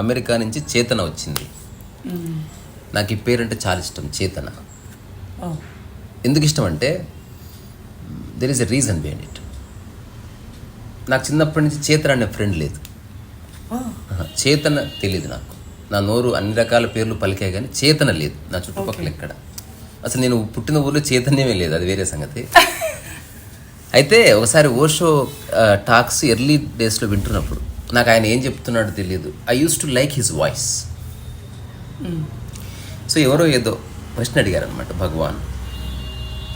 America నుంచి చేతన వచ్చింది. నాకు ఈ పేరు అంటే చాలా ఇష్టం, చేతన. ఎందుకు ఇష్టం అంటే there is a reason behind it. నాకు చిన్నప్పటి నుంచి చేతన అనే ఫ్రెండ్ లేదు. చేతన తెలియదు నాకు. నా నోరు అన్ని రకాల పేర్లు పలికాయి కానీ చేతన లేదు నా చుట్టుపక్కల ఎక్కడ. అసలు నేను పుట్టిన ఊళ్ళో చైతన్యమే లేదు, అది వేరే సంగతి. అయితే ఒకసారి ఓషో టాక్స్ ఎర్లీ డేస్లో వింటున్నప్పుడు నాకు ఆయన ఏం చెప్తున్నాడో తెలియదు. I use to like his voice. So ఎవరో ఏదో ప్రశ్న అడిగారనమాట, భగవాన్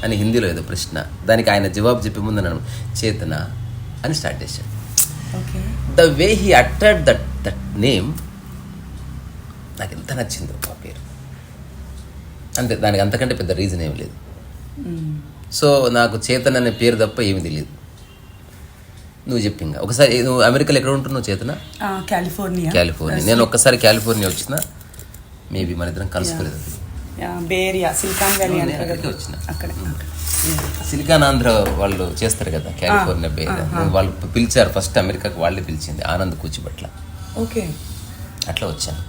అని హిందీలో ఏదో ప్రశ్న. దానికి ఆయన జవాబు చెప్పే ముందు నన్ను చేతన అని స్టార్ట్ చేశాడు. The way he uttered that name నాకు ఎంత నచ్చిందో ఆ పేరు. అంతే, దానికి అంతకంటే పెద్ద రీజన్ ఏమి లేదు. సో నాకు చేతన్ అనే పేరు తప్ప ఏమీ తెలియదు. నువ్వు చెప్పింగా ఒకసారి నువ్వు అమెరికాలో ఎక్కడ ఉంటున్నావు చేతన? కాలిఫోర్నియా. నేను ఒక్కసారి కాలిఫోర్నియా వచ్చిన, మేబీ మన ఇద్దరం కలుసుకోలేదు. వచ్చిన సిలికాన్ ఆంధ్ర వాళ్ళు చేస్తారు కదా కాలిఫోర్నియా బే ఏరియా. వాళ్ళు పిలిచారు ఫస్ట్, అమెరికాకి వాళ్ళే పిలిచింది, ఆనంద్ కూచిపట్ల. ఓకే, అట్లా వచ్చాను.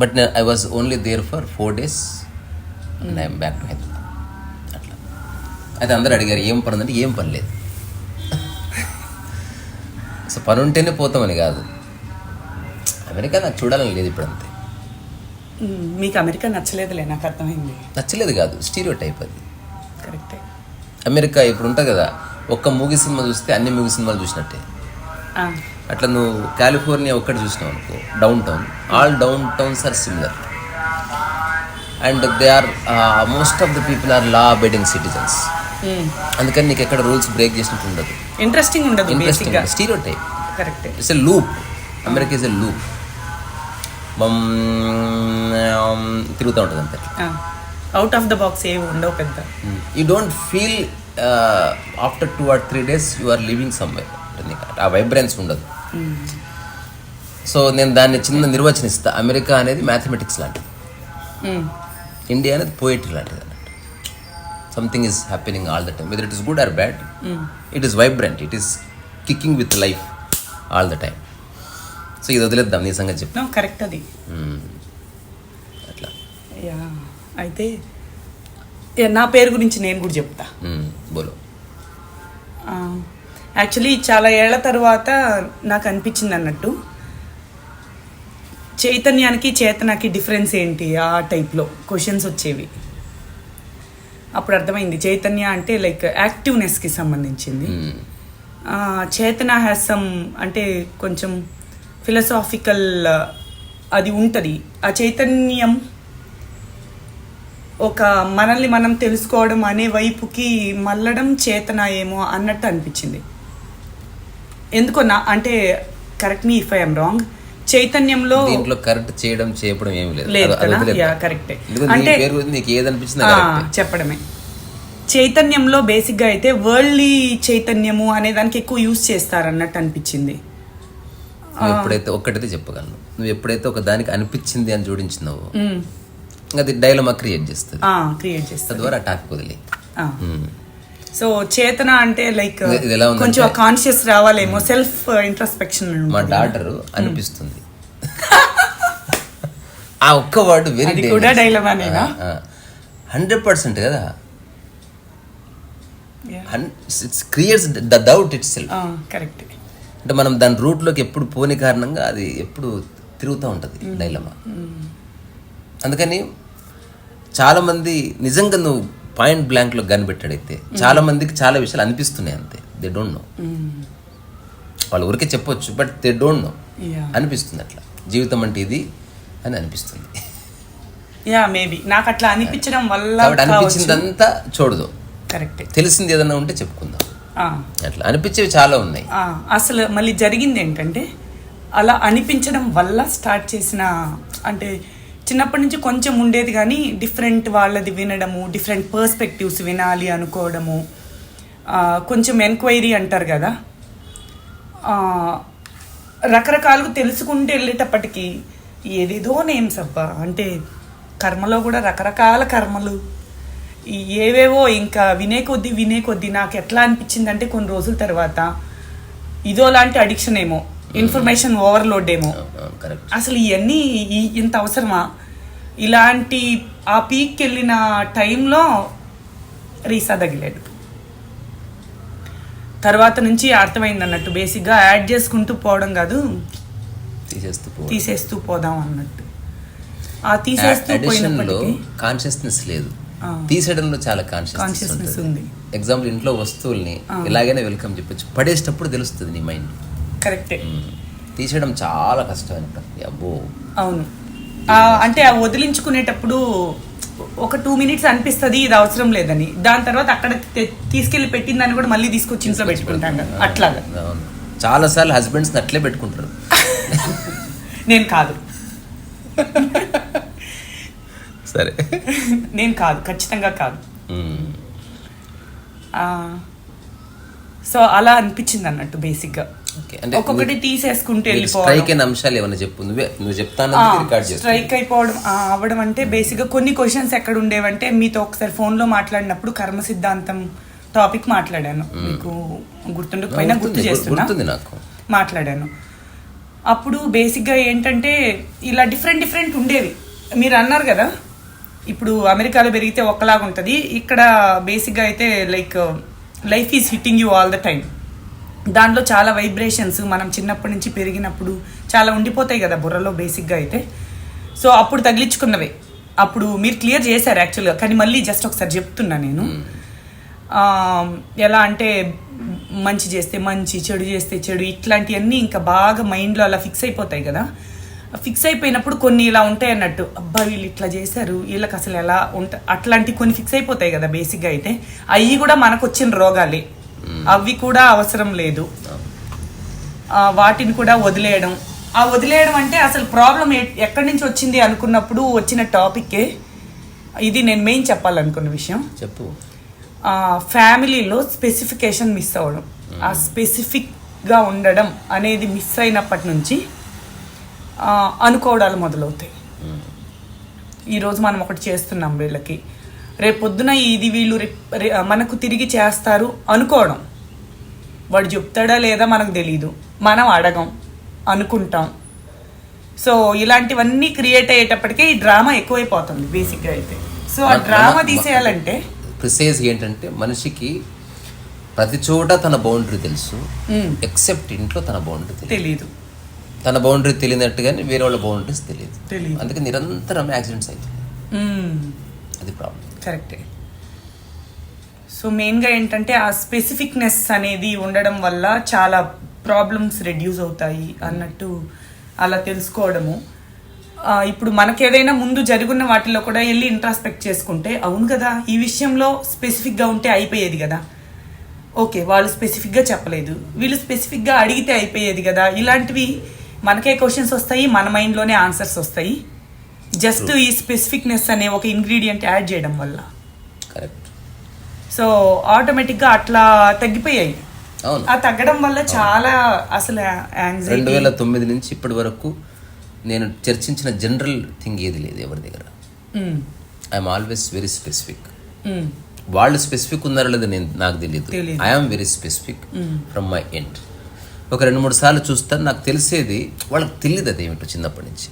But I was only there for 4 days and I'm back to Hyderabad. అట్లా అయితే అందరూ అడిగారు ఏం పని ఉందంటే ఏం పని లేదు. సో పని ఉంటేనే పోతామని కాదు, అమెరికా నాకు చూడాలని లేదు ఇప్పుడు. అంతే. మీకు అమెరికా నచ్చలేదులే, నాకు అర్థమైంది. నచ్చలేదు కాదు, స్టీరియో టైప్ అది. కరెక్టే. అమెరికా ఇప్పుడు ఉంటుంది కదా, ఒక్క మూవీ సినిమా చూస్తే అన్ని మూవీ సినిమాలు చూసినట్టే. అట్లా నువ్వు కాలిఫోర్నియా ఒక్కటి చూసినావు అనుకో, downtown, all downtowns are similar and they are most of the people are law abiding citizens. అందుకని నీకు ఎక్కడ రూల్స్ బ్రేక్ చేసినట్టు ఉండదు, ఇంట్రెస్టింగ్ ఉండదు. Interesting stereotype. Correct. It's a loop. America is a loop. తిరుగుతూ ఉంటుంది అంతే. Out of the box ఏమి ఉండవు పెద్ద. You don't feel after 2 or 3 days you are living somewhere. ఆ వైబ్రెన్స్ ఉండదు. సో నేను దాన్ని చిన్న నిర్వచనిస్తా. అమెరికా అనేది మ్యాథమెటిక్స్ లాంటిది, ఇండియా అనేది పోయిటరీ లాంటిది అన్నట్టు. Something is happening all the time, whether it is good or bad, it is vibrant, it is kicking with life all the time. So ఇది వదిలేద్దాం, నీ సంగతి చెప్పు. కరెక్ట్ అది. అట్లా. అయితే నా పేరు గురించి నేను కూడా చెప్తా. బోలో. యాక్చువల్లీ చాలా ఏళ్ల తర్వాత నాకు అనిపించింది అన్నట్టు, చైతన్యానికి చేతనకి డిఫరెన్స్ ఏంటి, ఆ టైప్లో క్వశ్చన్స్ వచ్చేవి. అప్పుడు అర్థమైంది చైతన్య అంటే లైక్ యాక్టివ్నెస్కి సంబంధించింది, చేతన హ్యాస్ సమ్ అంటే కొంచెం ఫిలసాఫికల్ అది ఉంటుంది. ఆ చైతన్యం ఒక మనల్ని మనం తెలుసుకోవడం అనే వైపుకి మళ్ళడం చేతన ఏమో అన్నట్టు అనిపించింది. ఎందుకో అంటే correct me if I'm wrong, చైతన్యంలో కరెక్ట్ చేయడం చేయడం ఏమి లేదు కదా. కరెక్టే అంటే చెప్పడమే. చైతన్యంలో బేసిక్గా అయితే వరల్డ్లీ చైతన్యము అనే దానికి ఎక్కువ యూజ్ చేస్తారు అన్నట్టు అనిపించింది. ఎప్పుడైతే ఒక్కటైతే చెప్పగలను, నువ్వు ఎప్పుడైతే ఒక దానికి అనిపించింది అని జోడించినావు, అది డైలమా క్రియేట్ చేస్తుంది. తద్వారా టాపిక్ వదిలే. సో చేతన అంటే లైక్ కొంచెం కాన్షియస్ రావాలేమో, సెల్ఫ్ ఇంట్రోస్పెక్షన్. మా డాటర్ అనిపిస్తుంది, ఆ ఒక్క వర్డ్ వెరీ కూడా డైలమానేనా? 100% కదా. It's creates the doubt it self. Correct. అంటే మనం దాని రూట్లోకి ఎప్పుడు పోని కారణంగా అది ఎప్పుడు తిరుగుతూ ఉంటుంది డైలమా. అందుకని చాలామంది నిజంగా నువ్వు పాయింట్ బ్లాంక్లో గన్ పెట్టాడైతే చాలా మందికి చాలా విషయాలు అనిపిస్తున్నాయి అంతే. They don't know. వాళ్ళు ఊరికే చెప్పొచ్చు, బట్ దే డోంట్ నో. అనిపిస్తుంది అట్లా, జీవితం అంటే ఇది అని అనిపిస్తుంది. మేబీ నాకు అట్లా అనిపించడం వల్ల అనిపించిందంతా చూడదు. కరెక్ట్. తెలిసింది ఏదన్నా ఉంటే చెప్పుకుందాం. అట్లా అనిపించేవి చాలా ఉన్నాయి. అసలు మళ్ళీ జరిగింది ఏంటంటే, అలా అనిపించడం వల్ల స్టార్ట్ చేసిన, అంటే చిన్నప్పటి నుంచి కొంచెం ఉండేది కానీ డిఫరెంట్ వాళ్ళది వినడము, డిఫరెంట్ పర్స్పెక్టివ్స్ వినాలి అనుకోవడము, కొంచెం ఎంక్వైరీ అంటారు కదా, రకరకాలుగా తెలుసుకుంటూ వెళ్ళేటప్పటికీ ఏదేదో నేమ్స్ అబ్బా. అంటే కర్మలో కూడా రకరకాల కర్మలు, ఏవేవో ఇంకా వినే కొద్దీ నాకు ఎట్లా అనిపించింది అంటే కొన్ని రోజుల తర్వాత ఇదో లాంటి అడిక్షన్ ఏమో, ఇన్ఫర్మేషన్ ఓవర్లోడ్ ఏమో, అసలు ఇవన్నీ ఇంత అవసరమా, ఇలాంటి ఆ పీక్కి వెళ్ళిన టైంలో రీసా తగిలాడు. తర్వాత నుంచి అర్థమైంది అన్నట్టు, బేసిక్గా యాడ్ చేసుకుంటూ పోవడం కాదు, తీసేస్తూ పోదాం అన్నట్టు. ఆ తీసేస్తూ పోయినప్పటికీ కాన్షియస్నెస్ లేదు, తీసేయడంలో చాలా కాన్షియస్నెస్ ఉంది. ఎగ్జాంపుల్, ఇంట్లో వస్తువుల్ని ఇలాగైనా వెల్కమ్ చెప్పొచ్చు, పడేసేటప్పుడు తెలుస్తుంది నీ మైండ్. కరెక్టే. తీసేయడం చాలా కష్టం. అబ్బో అవును. అంటే ఆ వదిలించుకునేటప్పుడు ఒక 2 minutes అనిపిస్తుంది ఇది అవసరం లేదని, దాని తర్వాత అక్కడ తీసుకెళ్లి పెట్టిన దాన్ని కూడా మళ్ళీ తీసుకొచ్చి ఇంట్లో పెట్టుకుంటాం కదా, అట్లాగా. చాలా సార్లు హస్బెండ్స్ అట్లే పెట్టుకుంటారు. నేను కాదు, సరే నేను కాదు, ఖచ్చితంగా కాదు. సో అలా అనిపించింది అన్నట్టు బేసిక్గా. ఒక్కొక్కటి తీసేసుకుంటూ వెళ్ళిపోవడం. అంశాలు ఏమైనా చెప్పు, నువ్వు చెప్తాను. స్ట్రైక్ అయిపోవడం అవ్వడం అంటే బేసిక్గా కొన్ని క్వశ్చన్స్ ఎక్కడ ఉండేవంటే, మీతో ఒకసారి ఫోన్లో మాట్లాడినప్పుడు కర్మ సిద్ధాంతం టాపిక్ మాట్లాడాను, మీకు గుర్తుండకపోయినా గుర్తు చేస్తున్నా, మాట్లాడాను. అప్పుడు బేసిక్గా ఏంటంటే ఇలా డిఫరెంట్ ఉండేవి. మీరు అన్నారు కదా, ఇప్పుడు అమెరికాలో పెరిగితే ఒకలాగా ఉంటుంది, ఇక్కడ బేసిక్గా అయితే life is hitting you all the time. దాంట్లో చాలా వైబ్రేషన్స్ మనం చిన్నప్పటి నుంచి పెరిగినప్పుడు చాలా ఉండిపోతాయి కదా బుర్రలో బేసిక్గా అయితే. సో అప్పుడు తగిలించుకున్నవే, అప్పుడు మీరు క్లియర్ చేశారు యాక్చువల్గా, కానీ మళ్ళీ జస్ట్ ఒకసారి చెప్తున్నా నేను. ఎలా అంటే మంచి చేస్తే మంచి, చెడు చేస్తే చెడు, ఇట్లాంటివన్నీ ఇంకా బాగా మైండ్లో అలా ఫిక్స్ అయిపోతాయి కదా. ఫిక్స్ అయిపోయినప్పుడు కొన్ని ఇలా ఉంటాయి అన్నట్టు, అబ్బా వీళ్ళు ఇట్లా చేశారు, వీళ్ళకి అసలు ఎలా అట్లాంటి కొన్ని ఫిక్స్ అయిపోతాయి కదా బేసిక్గా అయితే. అవి కూడా మనకు వచ్చిన రోగాలే, అవి కూడా అవసరం లేదు, వాటిని కూడా వదిలేయడం. ఆ వదిలేయడం అంటే అసలు ప్రాబ్లం ఎక్కడి నుంచి వచ్చింది అనుకున్నప్పుడు వచ్చిన టాపిక్కే ఇది. నేను మెయిన్ చెప్పాలనుకున్న విషయం చెప్పు. ఫ్యామిలీలో స్పెసిఫికేషన్ మిస్ అవ్వడం, ఆ స్పెసిఫిక్గా ఉండడం అనేది మిస్ అయినప్పటి నుంచి అనుకోవడాలు మొదలవుతాయి. ఈరోజు మనం ఒకటి చేస్తున్నాం వీళ్ళకి, రేపొద్దున ఇది వీళ్ళు మనకు తిరిగి చేస్తారు అనుకోవడం. వాడు చెప్తాడా లేదా మనకు తెలీదు, మనం అడగం, అనుకుంటాం. సో ఇలాంటివన్నీ క్రియేట్ అయ్యేటప్పటికే ఈ డ్రామా ఎక్కువైపోతుంది బేసిక్గా అయితే. సో ఆ డ్రామా తీసేయాలంటే ప్రిసైజ్ ఏంటంటే, మనిషికి ప్రతి చోట తన బౌండరీ తెలుసు, ఎక్సెప్ట్ ఇంట్లో తన బౌండరీ తెలియదు. తన బౌండరీ తెలియనట్టుగానే వేరే వాళ్ళ బౌండరీస్ తెలియదు. అందుకే నిరంతరం యాక్సిడెంట్స్ అవుతుంది. అది ప్రాబ్లం. కరెక్టే. సో మెయిన్గా ఏంటంటే ఆ స్పెసిఫిక్నెస్ అనేది ఉండడం వల్ల చాలా ప్రాబ్లమ్స్ రెడ్యూస్ అవుతాయి అన్నట్టు అలా తెలుసుకోవడము. ఇప్పుడు మనకేదైనా ముందు జరుగున్న వాటిలో కూడా వెళ్ళి ఇంట్రాస్పెక్ట్ చేసుకుంటే, అవును కదా ఈ విషయంలో స్పెసిఫిక్గా ఉంటే అయిపోయేది కదా, ఓకే వాళ్ళు స్పెసిఫిక్గా చెప్పలేదు, వీళ్ళు స్పెసిఫిక్గా అడిగితే అయిపోయేది కదా. ఇలాంటివి మనకే క్వశ్చన్స్ వస్తాయి, మన మైండ్లోనే ఆన్సర్స్ వస్తాయి, జస్ట్ ఈ స్పెసిఫిక్నెస్ అనే ఒక ఇంగ్రీడియంట్ యాడ్ చేయడం వల్ల. కరెక్ట్. సో ఆటోమేటిక్గా అట్లా తగ్గిపోయాయి. ఆ తగ్గడం వల్ల చాలా అసలు 2009 నుంచి ఇప్పటి వరకు నేను చర్చించిన జనరల్ థింగ్ ఏది లేదు ఎవరి దగ్గర. I'm always very specific. వాళ్ళు స్పెసిఫిక్ ఉన్నారో లేదో నాకు తెలియదు. I'm very specific from my end. ఒక 2-3 సార్లు చూస్తాను, నాకు తెలిసేది వాళ్ళకి తెలియదు అది ఏమిటో చిన్నప్పటి నుంచి.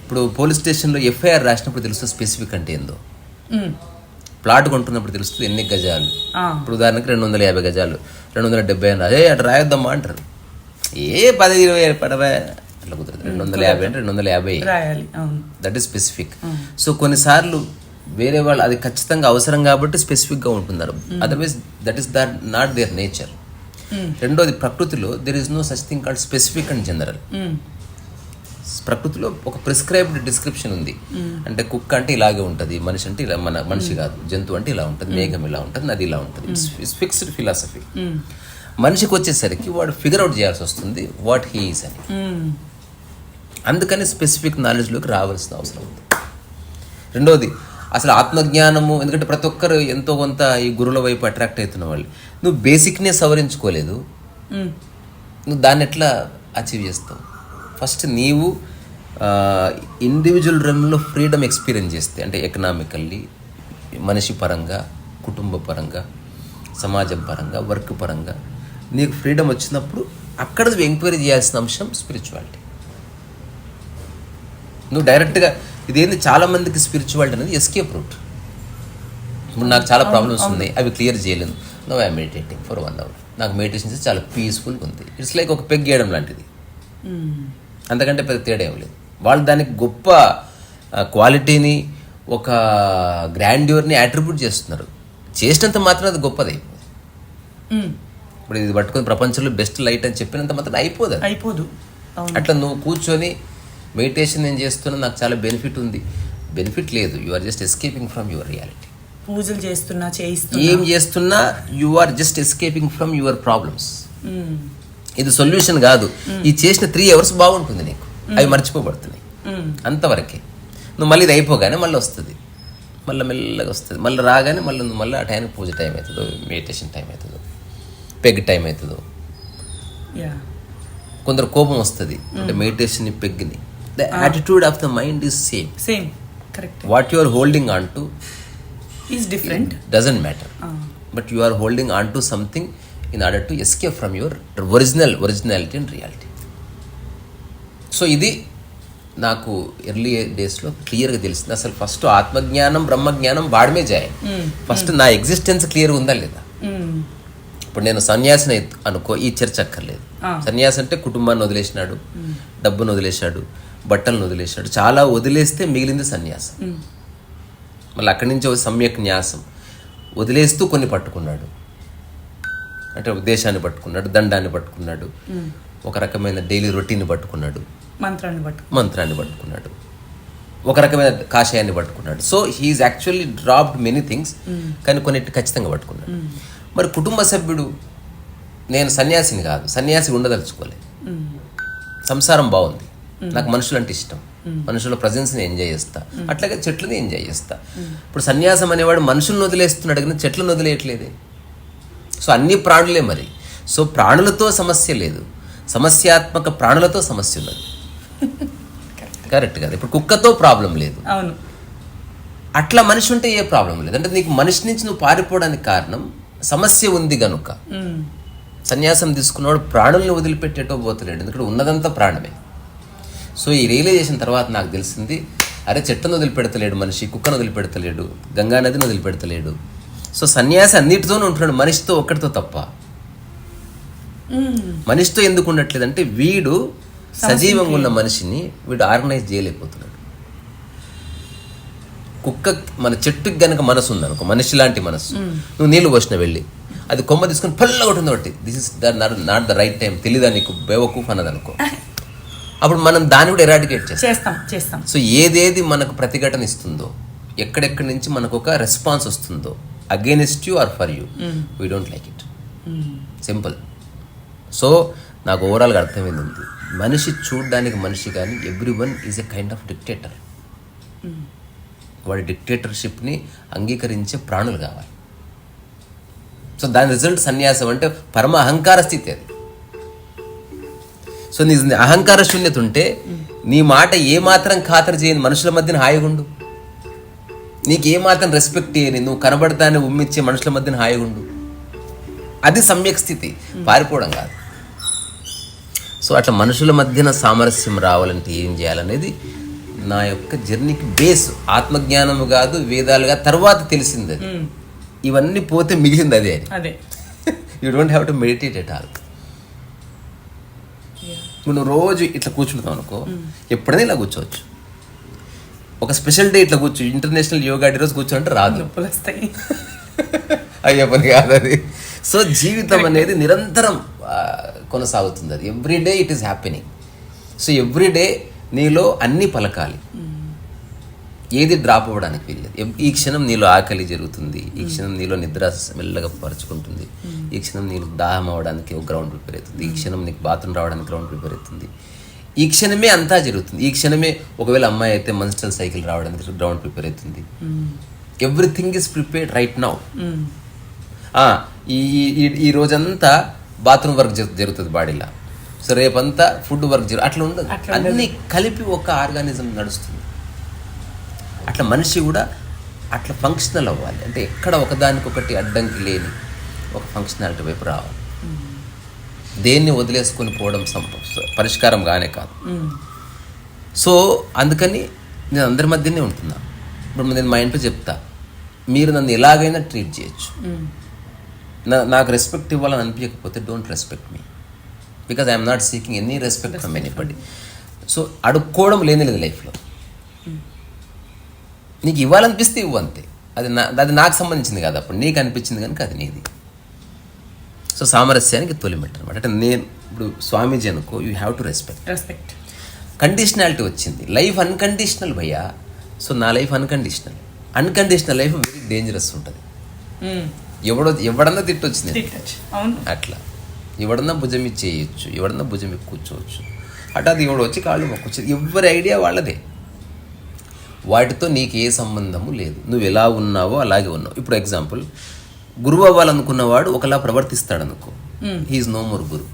ఇప్పుడు పోలీస్ స్టేషన్లో ఎఫ్ఐఆర్ రాసినప్పుడు తెలుస్తుంది స్పెసిఫిక్ అంటే ఏందో. ప్లాట్ కొంటున్నప్పుడు తెలుస్తుంది ఎన్ని గజాలు. ఇప్పుడు ఉదాహరణకి 250 గజాలు, 270 అని అదే అటు రాయొద్దమ్మా అంటారు. 10-20 పడవా అట్లా కుదరదు. 250 అంటే 250 రాయాలి. That is specific. సో కొన్నిసార్లు వేరే వాళ్ళు అది ఖచ్చితంగా అవసరం కాబట్టి స్పెసిఫిక్గా ఉంటున్నారు, otherwise that is not their nature. రెండోది, ప్రకృతిలో there is no such thing called specific and general. ప్రకృతిలో ఒక ప్రిస్క్రైబ్డ్ డిస్క్రిప్షన్ ఉంది. అంటే కుక్క అంటే ఇలాగే ఉంటుంది, మనిషి అంటే ఇలా, మన మనిషి కాదు, జంతువు అంటే ఇలా ఉంటుంది, మేఘం ఇలా ఉంటుంది, నది ఇలా ఉంటుంది. It's fixed philosophy. మనిషికి వచ్చేసరికి వాడు ఫిగర్ అవుట్ చేయాల్సి వస్తుంది వాట్ హీ ఈజ్ అని. అందుకని స్పెసిఫిక్ నాలెడ్జ్లోకి రావాల్సిన అవసరం ఉంది. రెండోది, అసలు ఆత్మజ్ఞానము, ఎందుకంటే ప్రతి ఒక్కరు ఎంతో కొంత ఈ గురువుల వైపు అట్రాక్ట్ అవుతున్న వాళ్ళు. నువ్వు బేసిక్నే సవరించుకోలేదు, నువ్వు దాన్ని ఎట్లా అచీవ్ చేస్తావు? ఫస్ట్ నీవు ఇండివిజువల్ రన్లో ఫ్రీడమ్ ఎక్స్పీరియన్స్ చేస్తే, అంటే ఎకనామికల్లీ, మనిషి పరంగా, కుటుంబ పరంగా, సమాజం పరంగా, వర్క్ పరంగా నీకు ఫ్రీడమ్ వచ్చినప్పుడు అక్కడ నువ్వు ఎంక్వైరీ చేయాల్సిన అంశం స్పిరిచువాలిటీ. నువ్వు డైరెక్ట్గా ఇదేంది, చాలామందికి స్పిరిచువాలిటీ అనేది ఎస్కేప్ రూట్. ఇప్పుడు నాకు చాలా ప్రాబ్లమ్స్ ఉన్నాయి, అవి క్లియర్ చేయలేను. No I meditating for 1 hour. నాకు మెడిటేషన్ చేస్తే చాలా పీస్ఫుల్గా ఉంది. ఇట్స్ లైక్ ఒక పెగ్ గేయడం లాంటిది, అంతకంటే పెద్ద తేడా ఏం లేదు. వాళ్ళు దానికి గొప్ప క్వాలిటీని, ఒక గ్రాండ్యూర్ని అట్రిబ్యూట్ చేస్తున్నారు. చేసినంత మాత్రం అది గొప్పది. ఇప్పుడు ఇది పట్టుకొని ప్రపంచంలో బెస్ట్ లైట్ అని చెప్పినంత మాత్రం అయిపోదు. అట్లా నువ్వు కూర్చొని మెడిటేషన్ నేను చేస్తున్నా, నాకు చాలా బెనిఫిట్ ఉంది, బెనిఫిట్ లేదు. You are just escaping from your reality. పూజలు చేస్తున్నా, ఏం చేస్తున్నా you are just escaping from your problems. ఇది సొల్యూషన్ కాదు. ఈ చేసిన 3 hours బాగుంటుంది నీకు, అవి మర్చిపోబడుతున్నాయి అంతవరకే. నువ్వు మళ్ళీ ఇది అయిపోగానే మళ్ళీ వస్తుంది, మళ్ళీ మెల్లగా వస్తుంది, మళ్ళీ రాగానే మళ్ళీ నువ్వు మళ్ళీ ఆ టైంకి పూజ టైం అవుతుందో, మెడిటేషన్ టైం అవుతుందో, పెగ్ టైం అవుతుందో. కొందరు కోపం వస్తుంది, అంటే మెడిటేషన్ పెగ్ని. The attitude of the mind is same. What you are holding on to is different, doesn't matter, but you are holding on to something in order to escape from your originality and reality. So ఇది నాకు early డేస్లో క్లియర్గా తెలిసింది. అసలు first ఆత్మజ్ఞానం, బ్రహ్మజ్ఞానం బాడమే జాయి. First నా existence క్లియర్గా ఉందా లేదా. ఇప్పుడు నేను సన్యాసిని అనుకో, ఈ చర్చ అక్కర్లేదు. సన్యాసి అంటే కుటుంబాన్ని వదిలేసినాడు, డబ్బును వదిలేశాడు, బట్టలను వదిలేశాడు, చాలా వదిలేస్తే మిగిలింది సన్యాసం. మళ్ళీ అక్కడి నుంచి ఒక సమ్యక్ న్యాసం, వదిలేస్తూ కొన్ని పట్టుకున్నాడు. అంటే ఉద్దేశాన్ని పట్టుకున్నాడు, దండాన్ని పట్టుకున్నాడు, ఒక రకమైన డైలీ రొటీన్ని పట్టుకున్నాడు, మంత్రాన్ని పట్టుకున్నాడు, ఒక రకమైన కాషాయాన్ని పట్టుకున్నాడు. So he is actually dropped many things, కానీ కొన్నిటి ఖచ్చితంగా పట్టుకున్నాడు. మరి కుటుంబ సభ్యుడు, నేను సన్యాసిని కాదు, సన్యాసి ఉండదలుచుకోలే, సంసారం బాగుంది, నాకు మనుషులు అంటే ఇష్టం, మనుషుల ప్రజెన్స్ని ఎంజాయ్ చేస్తా, అట్లాగే చెట్లని ఎంజాయ్ చేస్తా. ఇప్పుడు సన్యాసం అనేవాడు మనుషులను వదిలేస్తున్నాడు కానీ చెట్లను వదిలేయట్లేదే. సో అన్ని ప్రాణులే మరి. సో ప్రాణులతో సమస్య లేదు, సమస్యాత్మక ప్రాణులతో సమస్య ఉన్నది. కరెక్ట్ కదా. ఇప్పుడు కుక్కతో ప్రాబ్లం లేదు, అట్లా మనిషి ఉంటే ఏ ప్రాబ్లం లేదు. అంటే నీకు మనిషి నుంచి నువ్వు పారిపోవడానికి కారణం సమస్య ఉంది గనుక. సన్యాసం తీసుకున్నవాడు ప్రాణుల్ని వదిలిపెట్టేటో పోతలేడు, ఎందుకంటే ఉన్నదంతా ప్రాణమే. సో ఈ రియలైజేషన్ తర్వాత నాకు తెలిసింది, అరే చెట్టును వదిలిపెడతలేడు మనిషి, కుక్కను వదిలిపెడతలేడు, గంగా నదిని వదిలిపెడతలేడు. సో సన్యాసి అన్నిటితోనే ఉంటున్నాడు, మనిషితో ఒక్కటితో తప్ప. మనిషితో ఎందుకు ఉండట్లేదంటే వీడు సజీవంగా ఉన్న మనిషిని వీడు ఆర్గనైజ్ చేయలేకపోతున్నాడు. కుక్క, మన చెట్టుకి గనక మనసు ఉందనుకో, మనిషి లాంటి మనసు, నువ్వు నీళ్ళు పోసిన వెళ్ళి అది కొమ్మ తీసుకొని పళ్ళ కొట్టింది ఒకటి, this is not the right time, తెలీదా నీకు, బేవకూఫ్ అన్నది అనుకో, అప్పుడు మనం దాన్ని కూడా ఎరాడికేట్ చేస్తాం. సో ఏదేది మనకు ప్రతిఘటన ఇస్తుందో, ఎక్కడెక్కడి నుంచి మనకు ఒక రెస్పాన్స్ వస్తుందో, against you or for you, we don't like it. Simple. So నాకు ఓవరాల్గా అర్థమైంది, మనిషి చూడడానికి మనిషి కానీ every one is a kind of dictator. వాడి డిక్టేటర్షిప్ని అంగీకరించే ప్రాణులు కావాలి. సో దాని రిజల్ట్ సన్యాసం, అంటే పరమ అహంకార స్థితి అది. సో నీ అహంకార శూన్యత ఉంటే నీ మాట ఏమాత్రం ఖాతరు చేయని మనుషుల మధ్యన హాయిగుండు, నీకు ఏమాత్రం రెస్పెక్ట్ చేయని, నువ్వు కనబడతానే ఉమ్మిచ్చే మనుషుల మధ్యన హాయిగుండు. అది సమ్యక్ స్థితి, పారిపోవడం కాదు. సో అట్లా మనుషుల మధ్యన సామరస్యం రావాలంటే ఏం చేయాలనేది నా యొక్క జర్నీకి బేస్. ఆత్మజ్ఞానము కాదు, వేదాలుగా తర్వాత తెలిసింది అది. ఇవన్నీ పోతే మిగిలింది అదే. You don't have to meditate at all. నువ్వు రోజు ఇట్లా కూర్చుంటావు అనుకో, ఎప్పుడైనా ఇలా కూర్చోవచ్చు. ఒక స్పెషల్ డే ఇట్లా కూర్చో, ఇంటర్నేషనల్ యోగా డే రోజు కూర్చోంటే రాదు, అయ్యే పని కాదు అది. సో జీవితం అనేది నిరంతరం కొనసాగుతుంది, అది everyday it is happening. So everyday నీలో అన్నీ పలకాలి, ఏది డ్రాప్ అవ్వడానికి వీల్లేదు. ఈ క్షణం నీలో ఆకలి జరుగుతుంది, ఈ క్షణం నీలో నిద్ర మెల్లగా పరుచుకుంటుంది, ఈ క్షణం నీకు దాహం అవ్వడానికి ఒక గ్రౌండ్ ప్రిపేర్ అవుతుంది, ఈ క్షణం నీకు బాత్రూమ్ రావడానికి గ్రౌండ్ ప్రిపేర్ అవుతుంది, ఈ క్షణమే అంతా జరుగుతుంది. ఈ క్షణమే ఒకవేళ అమ్మాయి అయితే మన్స్ట్రల్ సైకిల్ రావడానికి గ్రౌండ్ ప్రిపేర్ అవుతుంది. Everything is prepared right now. ఈ రోజంతా బాత్రూమ్ వర్క్ జరుగుతుంది బాడీలో. సో రేపంతా ఫుడ్ వర్క్ చేయరు, అట్లా ఉండదు. అన్నీ కలిపి ఒక ఆర్గానిజం నడుస్తుంది. అట్లా మనిషి కూడా అట్లా ఫంక్షనల్ అవ్వాలి. అంటే ఎక్కడ ఒకదానికొకటి అడ్డంకి లేని ఒక ఫంక్షనాలిటీ వైపు రావాలి. దేన్ని వదిలేసుకొని పోవడం పరిష్కారం కానే కాదు. సో అందుకని నేను అందరి మధ్యనే ఉంటున్నా. ఇప్పుడు నేను మా ఇంట్లో చెప్తా, మీరు నన్ను ఎలాగైనా ట్రీట్ చేయొచ్చు, నాకు రెస్పెక్ట్ ఇవ్వాలని అనిపించకపోతే don't respect me, because I'm not seeking any respect from anybody. So అడుక్కోవడం లేని లేదు లైఫ్లో. నీకు ఇవ్వాలనిపిస్తే ఇవ్వు అంతే. అది నాకు సంబంధించింది కాదు, అప్పుడు నీకు అనిపించింది కనుక అది నీది. సో సామరస్యానికి తొలిమెట్టు అనమాట. అంటే నేను ఇప్పుడు స్వామీజీ అనుకో, యూ హ్యావ్ టు రెస్పెక్ట్. కండిషనాలిటీ వచ్చింది, లైఫ్ అన్కండిషనల్ భయ్యా. సో నా life unconditional life very dangerous ఉంటుంది. ఎవడన్నా తిట్టొచ్చింది అట్లా, ఎవడన్నా భుజం చేయొచ్చు, ఎవడన్నా భుజం కూర్చోవచ్చు, అది ఎవడు వచ్చి కాళ్ళు మొక్కొచ్చు. ఎవరి ఐడియా వాళ్ళదే, వాటితో నీకు ఏ సంబంధము లేదు. నువ్వు ఎలా ఉన్నావో అలాగే ఉన్నావు. ఇప్పుడు ఎగ్జాంపుల్, గురువు అవ్వాలనుకున్నవాడు ఒకలా ప్రవర్తిస్తాడు అనుకో, హీఈస్ నో మోర్ గురు,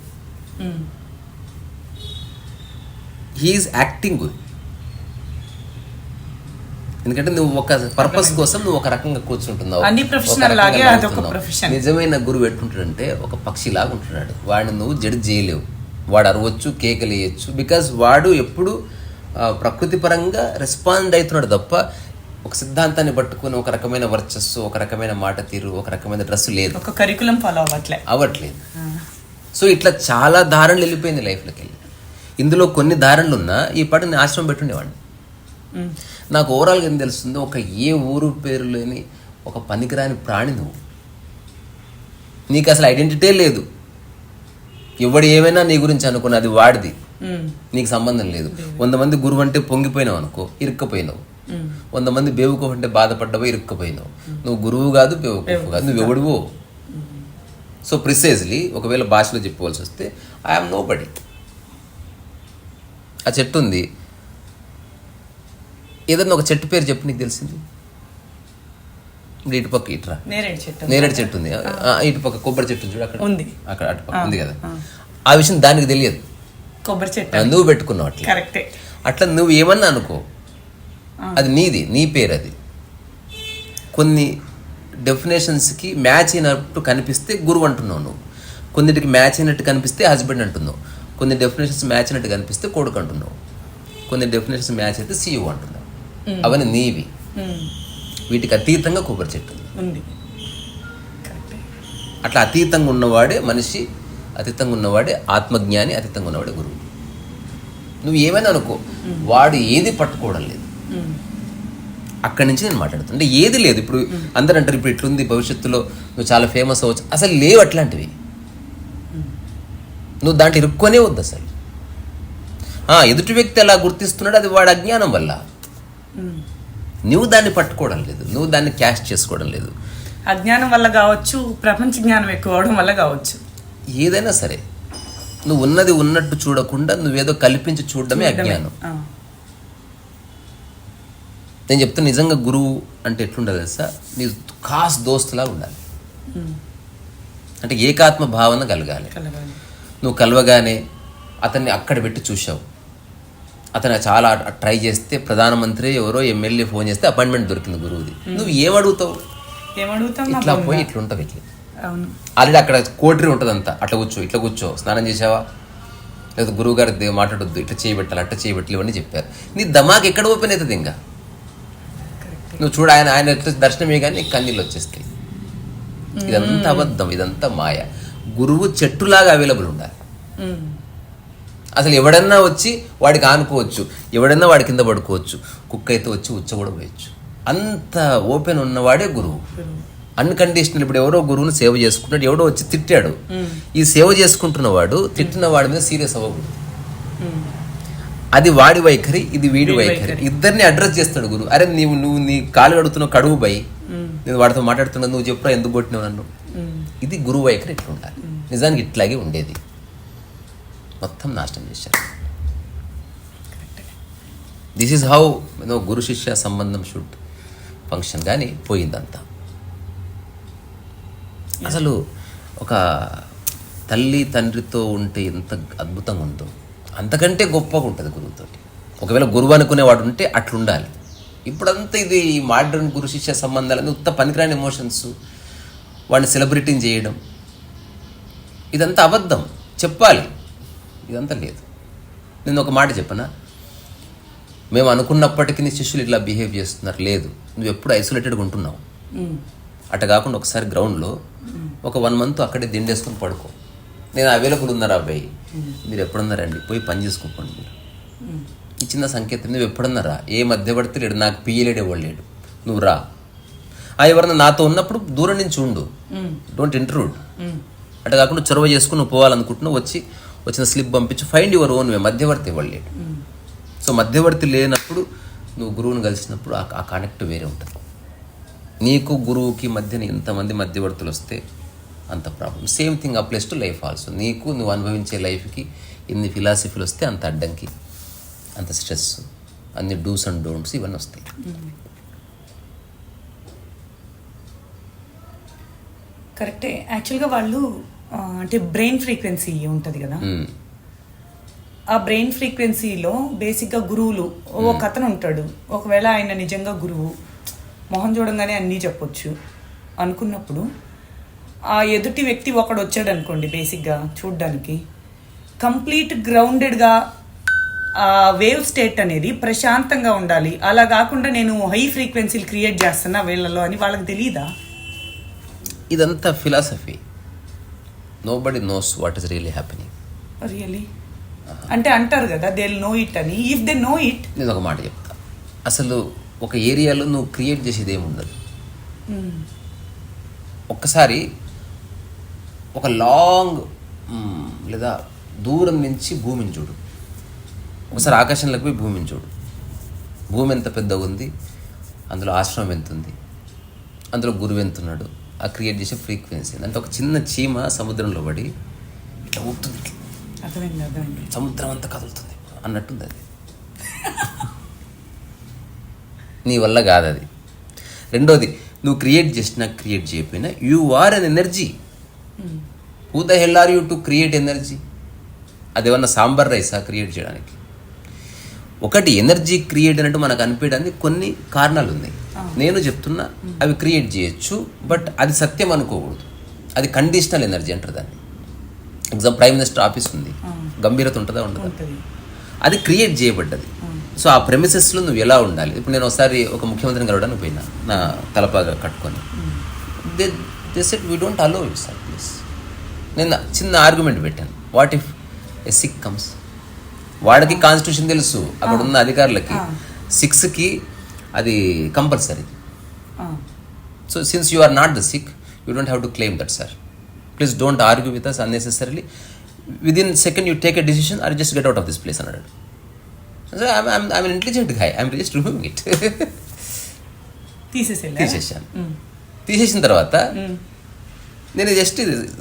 హీఈస్ యాక్టింగ్ గురు. ఎందుకంటే నువ్వు ఒక పర్పస్ కోసం నువ్వు ఒక రకంగా కూర్చుంటున్నావు. నిజమైన గురువు ఎట్టుంటాడంటే ఒక పక్షిలాగా ఉంటున్నాడు. వాడిని నువ్వు జడ్జ్ చేయలేవు. వాడు అరవచ్చు, కేకలు వేయచ్చు, బికాజ్ వాడు ఎప్పుడు ప్రకృతి పరంగా రెస్పాండ్ అవుతున్నాడు తప్ప ఒక సిద్ధాంతాన్ని పట్టుకుని ఒక రకమైన వర్చస్సు, ఒక రకమైన మాట తీరు, ఒక రకమైన డ్రెస్సు లేదు, ఒక కరికులం ఫాలో అవ్వట్లేదు. సో ఇట్లా చాలా ధారణలు వెళ్ళిపోయింది లైఫ్లోకి వెళ్ళి. ఇందులో కొన్ని ధారణలు ఉన్నా ఈ పాట నేను ఆశ్రమం పెట్టుండేవాడిని. నాకు ఓవరాల్గా ఏం తెలుస్తుందో, ఒక ఏ ఊరు పేరు లేని ఒక పనికిరాని ప్రాణి నువ్వు. నీకు అసలు ఐడెంటిటీ లేదు. ఎవడు ఏమైనా నీ గురించి అనుకున్నా అది వాడిది, నీకు సంబంధం లేదు. 100 మంది గురువు అంటే పొంగిపోయినావు అనుకో, ఇరుక్కపోయినావు. 100 మంది బేవుకోఫ్ అంటే బాధపడ్డావో, ఇరుక్కపోయినావు. నువ్వు గురువు కాదు, బేవుకోఫ్ కాదు, నువ్వు ఎవడివో. సో ప్రిసైజ్లీ ఒకవేళ భాషలో చెప్పుకోవాల్సి వస్తే ఐఎమ్ నో బడీ. ఆ చెట్టు ఉంది, ఏదన్నా ఒక చెట్టు పేరు చెప్పు నీకు తెలిసింది. ఇటు పక్క ఇట్రా నేరేడు చెట్టు ఉంది, ఇటు పక్క కొబ్బరి చెట్టు చూడు, అక్కడ ఉంది, అక్కడ అటుపక్క ఉంది కదా. ఆ విషయం దానికి తెలియదు, కొబ్బరి చెట్టు నువ్వు పెట్టుకున్నావు. అట్లా అట్లా నువ్వు ఏమన్నా అనుకో, అది నీది, నీ పేరు అది. కొన్ని డెఫినేషన్స్కి మ్యాచ్ అయినట్టు కనిపిస్తే గురువు అంటున్నావు నువ్వు, కొన్నిటికి మ్యాచ్ అయినట్టు కనిపిస్తే హస్బెండ్ అంటున్నావు, కొన్ని డెఫినేషన్స్ మ్యాచ్ అయినట్టు కనిపిస్తే కొడుకు అంటున్నావు, కొన్ని డెఫినేషన్స్ మ్యాచ్ అయితే CEO అంటున్నావు. అవన్నీ నీవి. వీటికి అతీతంగా కొబ్బరి చెట్టు ఉంది. అట్లా అతీతంగా ఉన్నవాడే మనిషి, అతీతంగా ఉన్నవాడే ఆత్మజ్ఞాని, అతీతంగా ఉన్నవాడే గురువు. నువ్వు ఏమైనా అనుకో, వాడు ఏది పట్టుకోవడం లేదు. అక్కడి నుంచి నేను మాట్లాడుతాను. అంటే ఏది లేదు. ఇప్పుడు అందరూ అంటారు ఇప్పుడు ఇట్లుంది, భవిష్యత్తులో నువ్వు చాలా ఫేమస్ అవ్వచ్చు. అసలు లేవు అట్లాంటివి. నువ్వు దాంట్లో ఇరుక్కొనే వద్దు అసలు. ఎదుటి వ్యక్తి అలా గుర్తిస్తున్నాడు, అది వాడి అజ్ఞానం వల్ల. నువ్వు దాన్ని పట్టుకోవడం లేదు, నువ్వు దాన్ని క్యాష్ చేసుకోవడం లేదు. అజ్ఞానం వల్ల కావచ్చు, ప్రపంచ జ్ఞానం ఎక్కువ అవడం వల్ల కావచ్చు. ఏదైనా సరే నువ్వు ఉన్నది ఉన్నట్టు చూడకుండా నువ్వేదో కల్పించి చూడడమే అజ్ఞానం. నేను చెప్తాను, నిజంగా గురువు అంటే ఎట్లుండాలి తెలుసా, నీ ఖాస్ దోస్తులా ఉండాలి. అంటే ఏకాత్మ భావన కలగాలి. నువ్వు కలవగానే అతన్ని అక్కడ పెట్టి చూసావు, అతను చాలా ట్రై చేస్తే ప్రధానమంత్రి ఎవరో ఎమ్మెల్యే ఫోన్ చేస్తే అపాయింట్మెంట్ దొరికింది గురువుది. నువ్వు ఏమడుగుతావు? ఇట్లా పోయి ఇట్లుంటావు. ఇట్లా ఆల్రెడీ అక్కడ కోటరీ ఉంటుంది అంతా, అట్లా కూర్చో, ఇట్లా కూర్చో, స్నానం చేసావా, లేదా గురువు గారి మాట్లాడొద్దు, ఇట్లా చేయబెట్టాలి, అట్లా చేయబెట్టాలి, ఇవన్నీ చెప్పారు. నీ దమాక్ ఎక్కడ ఓపెన్ అవుతుంది? ఇంకా నువ్వు చూడు, ఆయన ఎట్లా దర్శనమే కానీ నీకు కన్నీళ్ళు వచ్చేస్తాయి. ఇదంతా అబద్ధం, ఇదంతా మాయ. గురువు చెట్టులాగా అవైలబుల్ ఉండాలి. అసలు ఎవడన్నా వచ్చి వాడికి ఆనుకోవచ్చు, ఎవడన్నా వాడి కింద పడుకోవచ్చు, కుక్క అయితే వచ్చి ఉచ్చ కూడా పోయచ్చు. అంత ఓపెన్ ఉన్నవాడే గురువు. అన్కండిషనల్. ఇప్పుడు ఎవరో గురువుని సేవ చేసుకుంటాడు, ఎవడో వచ్చి తిట్టాడు, ఈ సేవ చేసుకుంటున్నవాడు తిట్టిన వాడి మీద సీరియస్ అవ్వకూడదు. అది వాడి వైఖరి, ఇది వీడి వైఖరి. ఇద్దరిని అడ్రస్ చేస్తాడు గురువు. అరే నువ్వు నీ కాలు కడుగుతున్నావు, కడుగు బై, నేను వాడితో మాట్లాడుతున్నా, నువ్వు చెప్పరా ఎందుకు కొట్టినావు నన్ను. ఇది గురువు వైఖరి. ఇట్లా ఉండాలి. నిజానికి ఇట్లాగే ఉండేది, మొత్తం నాశనం చేశారు. దిస్ ఈజ్ హౌ గురు శిష్య సంబంధం షుడ్ ఫంక్షన్. కానీ పోయిందంతా. అసలు ఒక తల్లి తండ్రితో ఉంటే ఎంత అద్భుతంగా ఉందో అంతకంటే గొప్పగా ఉంటుంది గురువుతోటి. ఒకవేళ గురువు అనుకునేవాడు ఉంటే అట్లుండాలి. ఇప్పుడంతా ఇది మోడర్న్ గురు శిష్య సంబంధాలని ఉత్త పనికిరాని ఎమోషన్స్, వాడిని సెలబ్రిటీని చేయడం, ఇదంతా అబద్ధం. చెప్పాలి, ఇదంతా లేదు. నేను ఒక మాట చెప్పనా, మేము అనుకున్నప్పటికీ నీ శిష్యులు ఇట్లా బిహేవ్ చేస్తున్నారు. లేదు, నువ్వు ఎప్పుడు ఐసోలేటెడ్గా ఉంటున్నావు. అట్ట కాకుండా ఒకసారి గ్రౌండ్లో ఒక 1 month అక్కడే దిండేసుకొని పడుకో. నేను అవైలబుల్ ఉన్నారు అబ్బాయి, మీరు ఎప్పుడున్నారండి, పోయి పని చేసుకోకండి మీరు. ఈ చిన్న సంకేతం, నువ్వు ఎప్పుడున్నారా, ఏ మధ్యవర్తి లేడు, నాకు పియ్యలేడు, ఎవడు లేడు, నువ్వు రా. ఎవరన్నా నాతో ఉన్నప్పుడు దూరం నుంచి ఉండు, డోంట్ ఇంట్రూడ్. అట్లా కాకుండా చొరవ చేసుకుని నువ్వు పోవాలనుకుంటున్నావు, వచ్చిన స్లిప్ పంపించి ఫైండ్ యువర్ ఓన్ వే. మధ్యవర్తి ఎవడు లేడు. సో మధ్యవర్తి లేనప్పుడు నువ్వు గురువుని కలిసినప్పుడు ఆ కనెక్ట్ వేరే ఉంటుంది. నీకు గురువుకి మధ్యన ఎంతమంది మధ్యవర్తులు వస్తే అంత problem. Same thing applies to life also. నీకు నువ్వు అనుభవించే లైఫ్కి ఎన్ని ఫిలాసఫీలు వస్తే అంత అడ్డంకి, అంత స్ట్రెస్, అన్ని డూస్ అండ్ డోంట్స్ ఇవన్నీ వస్తాయి. కరెక్టే. యాక్చువల్గా వాళ్ళు అంటే బ్రెయిన్ ఫ్రీక్వెన్సీ ఉంటుంది కదా, ఆ బ్రెయిన్ ఫ్రీక్వెన్సీలో బేసిక్గా గురువులు ఒక అతను ఉంటాడు. ఒకవేళ ఆయన నిజంగా గురువు, మొహం చూడంగానే అన్నీ చెప్పొచ్చు అనుకున్నప్పుడు, ఆ ఎదుటి వ్యక్తి ఒకడు వచ్చాడు అనుకోండి, బేసిక్గా చూడ్డానికి కంప్లీట్ గ్రౌండెడ్గా ఆ వేవ్ స్టేట్ అనేది ప్రశాంతంగా ఉండాలి. అలా కాకుండా నేను హై ఫ్రీక్వెన్సీలు క్రియేట్ చేస్తున్నా వీళ్ళలో అని వాళ్ళకి తెలీదా? ఇదంతా philosophy. Nobody knows what is really happening. Really అంటే అంటారు కదా, దే విల్ నో ఇట్ అని. ఇఫ్ దే నో ఇట్, నేను ఒక మాట చెప్తా, అసలు ఒక ఏరియాలో నువ్వు క్రియేట్ చేసేది ఏముండదు. ఒక్కసారి ఒక లాంగ్ లేదా దూరం నుంచి భూమిని చూడు, ఒకసారి ఆకాశంలోకి పోయి భూమిని చూడు. భూమి ఎంత పెద్దగా ఉంది, అందులో ఆశ్రమం ఎంత ఉంది, అందులో గురువు ఎంత ఉన్నాడు, ఆ క్రియేట్ చేసే ఫ్రీక్వెన్సీ. అంటే ఒక చిన్న చీమ సముద్రంలో పడి ఇట్లా ఊపుతుంది, అర్థమైంది, సముద్రం అంతా కదులుతుంది అన్నట్టుంది. అది నీ వల్ల కాదు అది. రెండోది, నువ్వు క్రియేట్ చేసినా క్రియేట్ చేయకపోయినా you are an energy. Who the hell are you to create energy? అదేమన్నా సాంబార్ రైసా క్రియేట్ చేయడానికి? ఒకటి ఎనర్జీ క్రియేట్ అన్నట్టు మనకు అనిపించడానికి కొన్ని కారణాలు ఉన్నాయి. నేను చెప్తున్నా అవి క్రియేట్ చేయొచ్చు, బట్ అది సత్యం అనుకోకూడదు. అది కండిషనల్ ఎనర్జీ అంటారు దాన్ని. ప్రైమ్ మినిస్టర్ ఆఫీస్ ఉంది, గంభీరత ఉంటుందా ఉండదు, అది క్రియేట్ చేయబడ్డది. సో ఆ ప్రెమిసెస్లో నువ్వు ఎలా ఉండాలి. ఇప్పుడు నేను ఒకసారి ఒక ముఖ్యమంత్రిని కలవడానికి పోయినా, నా తలపాగా కట్టుకొని, they said we don't allow you sir please. నేను చిన్న ఆర్గ్యుమెంట్ పెట్టాను, what if a Sikh comes. వాడికి కాన్స్టిట్యూషన్ తెలుసు, అక్కడ ఉన్న అధికారులకి 6కి అది compulsory. So since you are not the Sikh, you don't have to claim that sir. Please don't argue with us unnecessarily. Within second you take a decision or just get out of this place అన్నాడు. So I'm an intelligent guy, I'm just removing it. తీసేసాను. తీసేసిన తర్వాత నేను just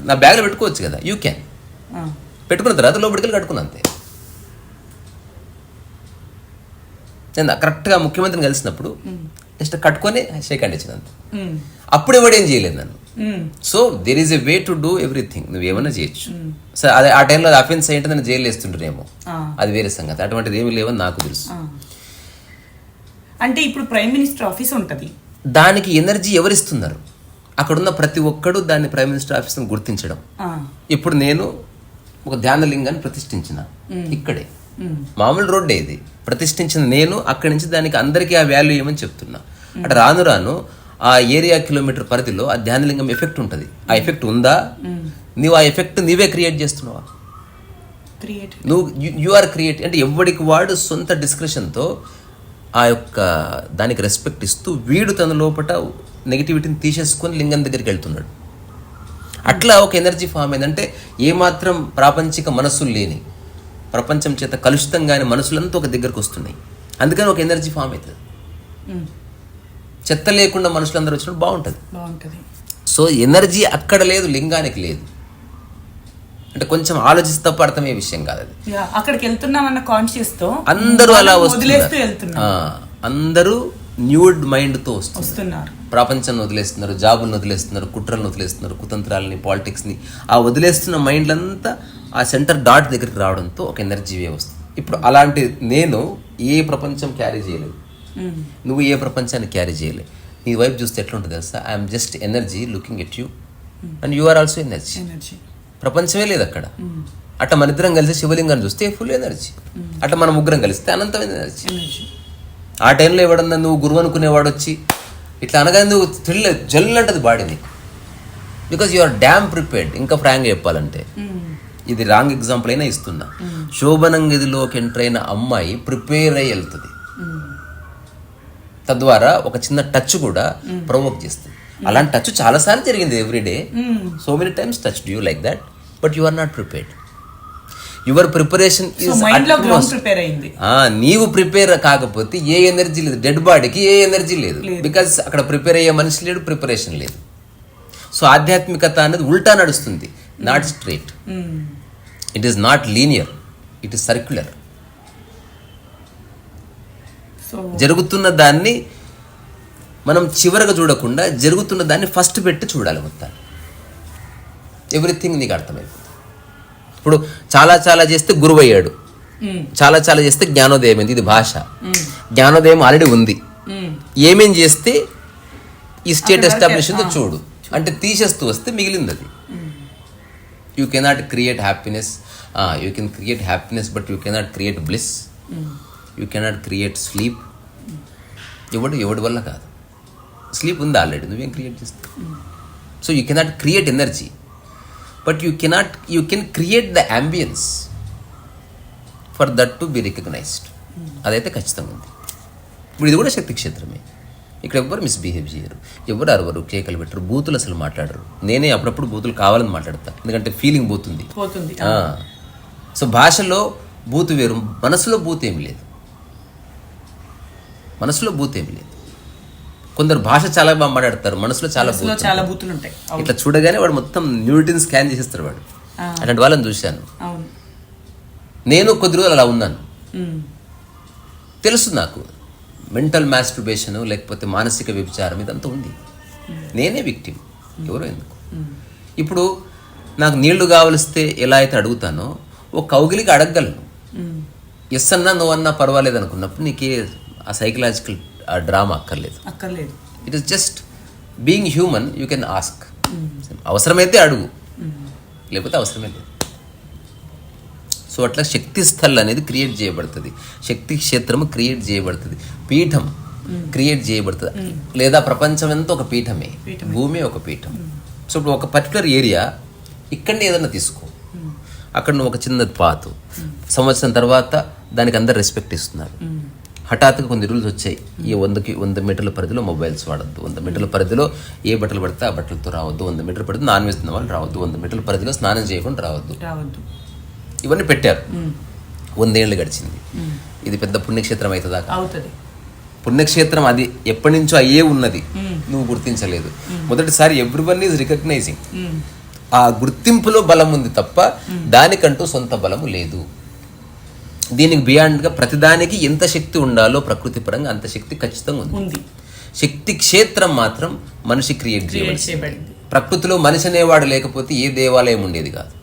నా బ్యాగ్లో పెట్టుకోవచ్చు కదా, you can. పెట్టుకున్న తర్వాత లోపలికి వెళ్ళి కట్టుకున్నా అంతే. నేను కరెక్ట్గా ముఖ్యమంత్రిని కలిసినప్పుడు జస్ట్ కట్టుకొని షేక్ హ్యాండ్ ఇచ్చిన అంతే. అప్పుడు ఎవడేం చేయలేదు నన్ను. So there is a way to do everything. నువ్వేమన్నా చేయొచ్చు. సో అదే ఆ టైంలో అది అఫెన్స్ అయ్యింటే నన్ను జైలు వేస్తుంటారేమో, అది వేరే సంగతి. అటువంటిది ఏమి లేవని నాకు తెలుసు. అంటే ఇప్పుడు ప్రైమ్ మినిస్టర్ ఆఫీస్ ఉంటుంది, దానికి ఎనర్జీ ఎవరిస్తున్నారు? అక్కడున్న ప్రతి ఒక్కడు దాన్ని ప్రైమ్ మినిస్టర్ ఆఫీస్ని గుర్తించడం. ఇప్పుడు నేను ఒక ధ్యానలింగాన్ని ప్రతిష్ఠించిన ఇక్కడే, మామూలు రోడ్డే ఇది, ప్రతిష్ఠించిన నేను అక్కడి నుంచి దానికి అందరికీ ఆ వాల్యూ ఏమని చెప్తున్నా. అంటే రాను రాను ఆ ఏరియా కిలోమీటర్ పరిధిలో ఆ ధ్యానలింగం ఎఫెక్ట్ ఉంటుంది. ఆ ఎఫెక్ట్ ఉందా? నువ్వు ఆ ఎఫెక్ట్ నీవే క్రియేట్ చేస్తున్నావా? నువ్వు యు ఆర్ క్రియేట్. అంటే ఎవడికి వాడు సొంత డిస్క్రిప్షన్తో ఆ యొక్క దానికి రెస్పెక్ట్ ఇస్తూ వీడు తన లోపల నెగిటివిటీని తీసేసుకొని లింగం దగ్గరికి వెళ్తున్నాడు. అట్లా ఒక ఎనర్జీ ఫామ్ అయిందంటే ఏమాత్రం ప్రాపంచిక మనసులు లేని, ప్రపంచం చేత కలుషితంగానే మనసులంతా ఒక దగ్గరకు వస్తున్నాయి. అందుకని ఒక ఎనర్జీ ఫామ్ అవుతుంది. చెత్త లేకుండా మనుషులందరూ వచ్చినప్పుడు బాగుంటుంది. సో ఎనర్జీ అక్కడ లేదు, లింగానికి లేదు. అంటే కొంచెం ఆలోచిస్తే తప్ప అర్థమయ్యే విషయం కాదు అది. అక్కడికి వెళ్తున్నామన్న కాన్షియస్ తో అందరూ అలా వదిలేస్తూ అందరూ న్యూడ్ మైండ్తో వస్తున్నారు. ప్రపంచాన్ని వదిలేస్తున్నారు, జాబులను వదిలేస్తున్నారు, కుట్రలను వదిలేస్తున్నారు, కుతంత్రాలని, పాలిటిక్స్ని. ఆ వదిలేస్తున్న మైండ్లంతా ఆ సెంటర్ డాట్ దగ్గరికి రావడంతో ఒక ఎనర్జీ వేవ్ వస్తుంది. ఇప్పుడు అలాంటి నేను ఏ ప్రపంచం క్యారీ చేయలేదు, నువ్వు ఏ ప్రపంచాన్ని క్యారీ చేయలేదు. నీ వైపు చూస్తే ఎట్లా ఉంటుంది తెలుసా? I'm just energy looking at you and you are also energy. ప్రపంచమే లేదు అక్కడ. అట్లా మన ఇద్దరం కలిసి శివలింగాన్ని చూస్తే ఫుల్ ఎనర్జీ, అట్లా మన ముగ్గురం కలిస్తే అనంతమైన ఎనర్జీ. ఆ టైంలో ఎవడన్నా నువ్వు గురువు అనుకునేవాడు వచ్చి ఇట్లా అనగానే నువ్వు జల్లు అంటది బాడీ నీకు, because you are damn prepared. ఇంకా ఫ్రాంక్గా చెప్పాలంటే ఇది రాంగ్ ఎగ్జాంపుల్ అయినా ఇస్తున్నా. శోభనం గదిలోకి ఎంటర్ అయిన అమ్మాయి ప్రిపేర్ అయ్యి వెళ్తుంది, తద్వారా ఒక చిన్న టచ్ కూడా ప్రొవోక్ చేస్తుంది. అలాంటి టచ్ చాలాసార్లు జరిగింది everyday, so many times touch you like that, but you are not prepared. Your preparation నీవు ప్రిపేర్ కాకపోతే ఏ ఎనర్జీ లేదు, డెడ్ బాడీకి ఏ ఎనర్జీ లేదు, బికాజ్ అక్కడ ప్రిపేర్ అయ్యే మనిషి లేడు, ప్రిపరేషన్ లేదు. సో ఆధ్యాత్మికత అనేది ఉల్టా నడుస్తుంది, not straight. It is not linear, it is circular. జరుగుతున్న దాన్ని మనం చివరగా చూడకుండా జరుగుతున్న దాన్ని ఫస్ట్ పెట్టి చూడాలి మొత్తం. ఎవ్రీథింగ్ నీకు అర్థమైపోతుంది. ఇప్పుడు చాలా చాలా చేస్తే గురువు అయ్యాడు, చాలా చాలా చేస్తే జ్ఞానోదయం అయింది. ఇది భాష. జ్ఞానోదయం ఆల్రెడీ ఉంది. ఏమేం చేస్తే ఈ స్టేట్ ఎస్టాబ్లిష్ ఉందో చూడు అంటే తీసేస్తూ వస్తే మిగిలింది అది. You cannot create happiness. You can create happiness but you cannot create bliss. You cannot create sleep. ఎవడి వల్ల కాదు. స్లీప్ ఉంది ఆల్రెడీ, నువ్వేం క్రియేట్ చేస్తావు? So you cannot create energy, but you can create the ambience for that to be recognised. అదైతే ఖచ్చితంగా ఉంది. ఇప్పుడు ఇది కూడా శక్తి క్షేత్రమే. ఇక్కడ ఎవ్వరు మిస్బిహేవ్ చేయరు, ఎవరు అరవరు, కేకలు పెట్టరు, బూతులు అసలు మాట్లాడరు. నేనే అప్పుడప్పుడు బూతులు కావాలని మాట్లాడతా, ఎందుకంటే ఫీలింగ్ పోతుంది. సో భాషలో బూతు వేరు, మనసులో బూత్ ఏమి లేదు. మనసులో బూత్ ఏమి లేదు. కొందరు భాష చాలా బాగా మాట్లాడతారు, మనసులో చాలా బూతులు ఉంటాయి. ఇట్లా చూడగానే వాడు మొత్తం న్యూటిన్ స్కాన్ చేసేస్తాడు వాడు. అలాంటి వాళ్ళని చూశాను. నేను కొద్ది రోజులు అలా ఉన్నాను. తెలుసు నాకు మెంటల్ మాస్టర్బేషన్ లేకపోతే మానసిక వ్యభిచారం ఇదంతా ఉంది. నేనే విక్టిమ్, ఎవరో ఎందుకు. ఇప్పుడు నాకు నీళ్లు కావలిస్తే ఎలా అయితే అడుగుతానో ఓ కౌగిలికి అడగగలను. ఎస్ అన్నా నువ్వు అన్నా పర్వాలేదు అనుకున్నప్పుడు నీకే ఆ సైకలాజికల్ ఆ డ్రామా అక్కర్లేదు. It is just being human. You can ask. అవసరమైతే అడుగు, లేకపోతే అవసరమే లేదు. సో అట్లా శక్తి స్థల్ అనేది క్రియేట్ చేయబడుతుంది, శక్తి క్షేత్రము క్రియేట్ చేయబడుతుంది, పీఠం క్రియేట్ చేయబడుతుంది. లేదా ప్రపంచం అంతా ఒక పీఠమే, భూమి ఒక పీఠం. సో ఇప్పుడు ఒక పర్టికులర్ ఏరియా ఇక్కడనే ఏదన్నా తీసుకో, అక్కడ నువ్వు ఒక చిన్న పాతు, సంవత్సరం తర్వాత దానికి అందరు రెస్పెక్ట్ ఇస్తున్నారు. హఠాత్తుగా కొన్ని రూల్స్ వచ్చాయి. ఈ 100 మీటర్ల పరిధిలో మొబైల్స్ వాడద్దు, 100 మీటర్ల పరిధిలో ఏ బట్టలు పడితే ఆ బట్టలతో రావద్దు, 100 మీటర్ల పరిధిలో నాన్ వెజ్ తిన్న వాళ్ళు రావద్దు, 100 మీటర్ల పరిధిలో స్నానం చేయకుండా రావద్దు. ఇవన్నీ పెట్టారు. 100 ఏళ్ళు గడిచింది. ఇది పెద్ద పుణ్యక్షేత్రం అవుతుందా? అవుతుంది. పుణ్యక్షేత్రం అది ఎప్పటి నుంచో అయ్యే ఉన్నది, నువ్వు గుర్తించలేదు. మొదటిసారి ఎవ్రీవన్ ఈజ్ రికగ్నైజింగ్. ఆ గుర్తింపులో బలం ఉంది తప్ప దానికంటూ సొంత బలము లేదు. దీనికి బియాండ్గా ప్రతిదానికి ఎంత శక్తి ఉండాలో ప్రకృతి పరంగా అంత శక్తి ఖచ్చితంగా ఉంది. శక్తి క్షేత్రం మాత్రం మనిషి క్రియేట్ చేయబడింది. ప్రకృతిలో మనిషి అనేవాడు లేకపోతే ఏ దేవాలయం ఉండేది కాదు.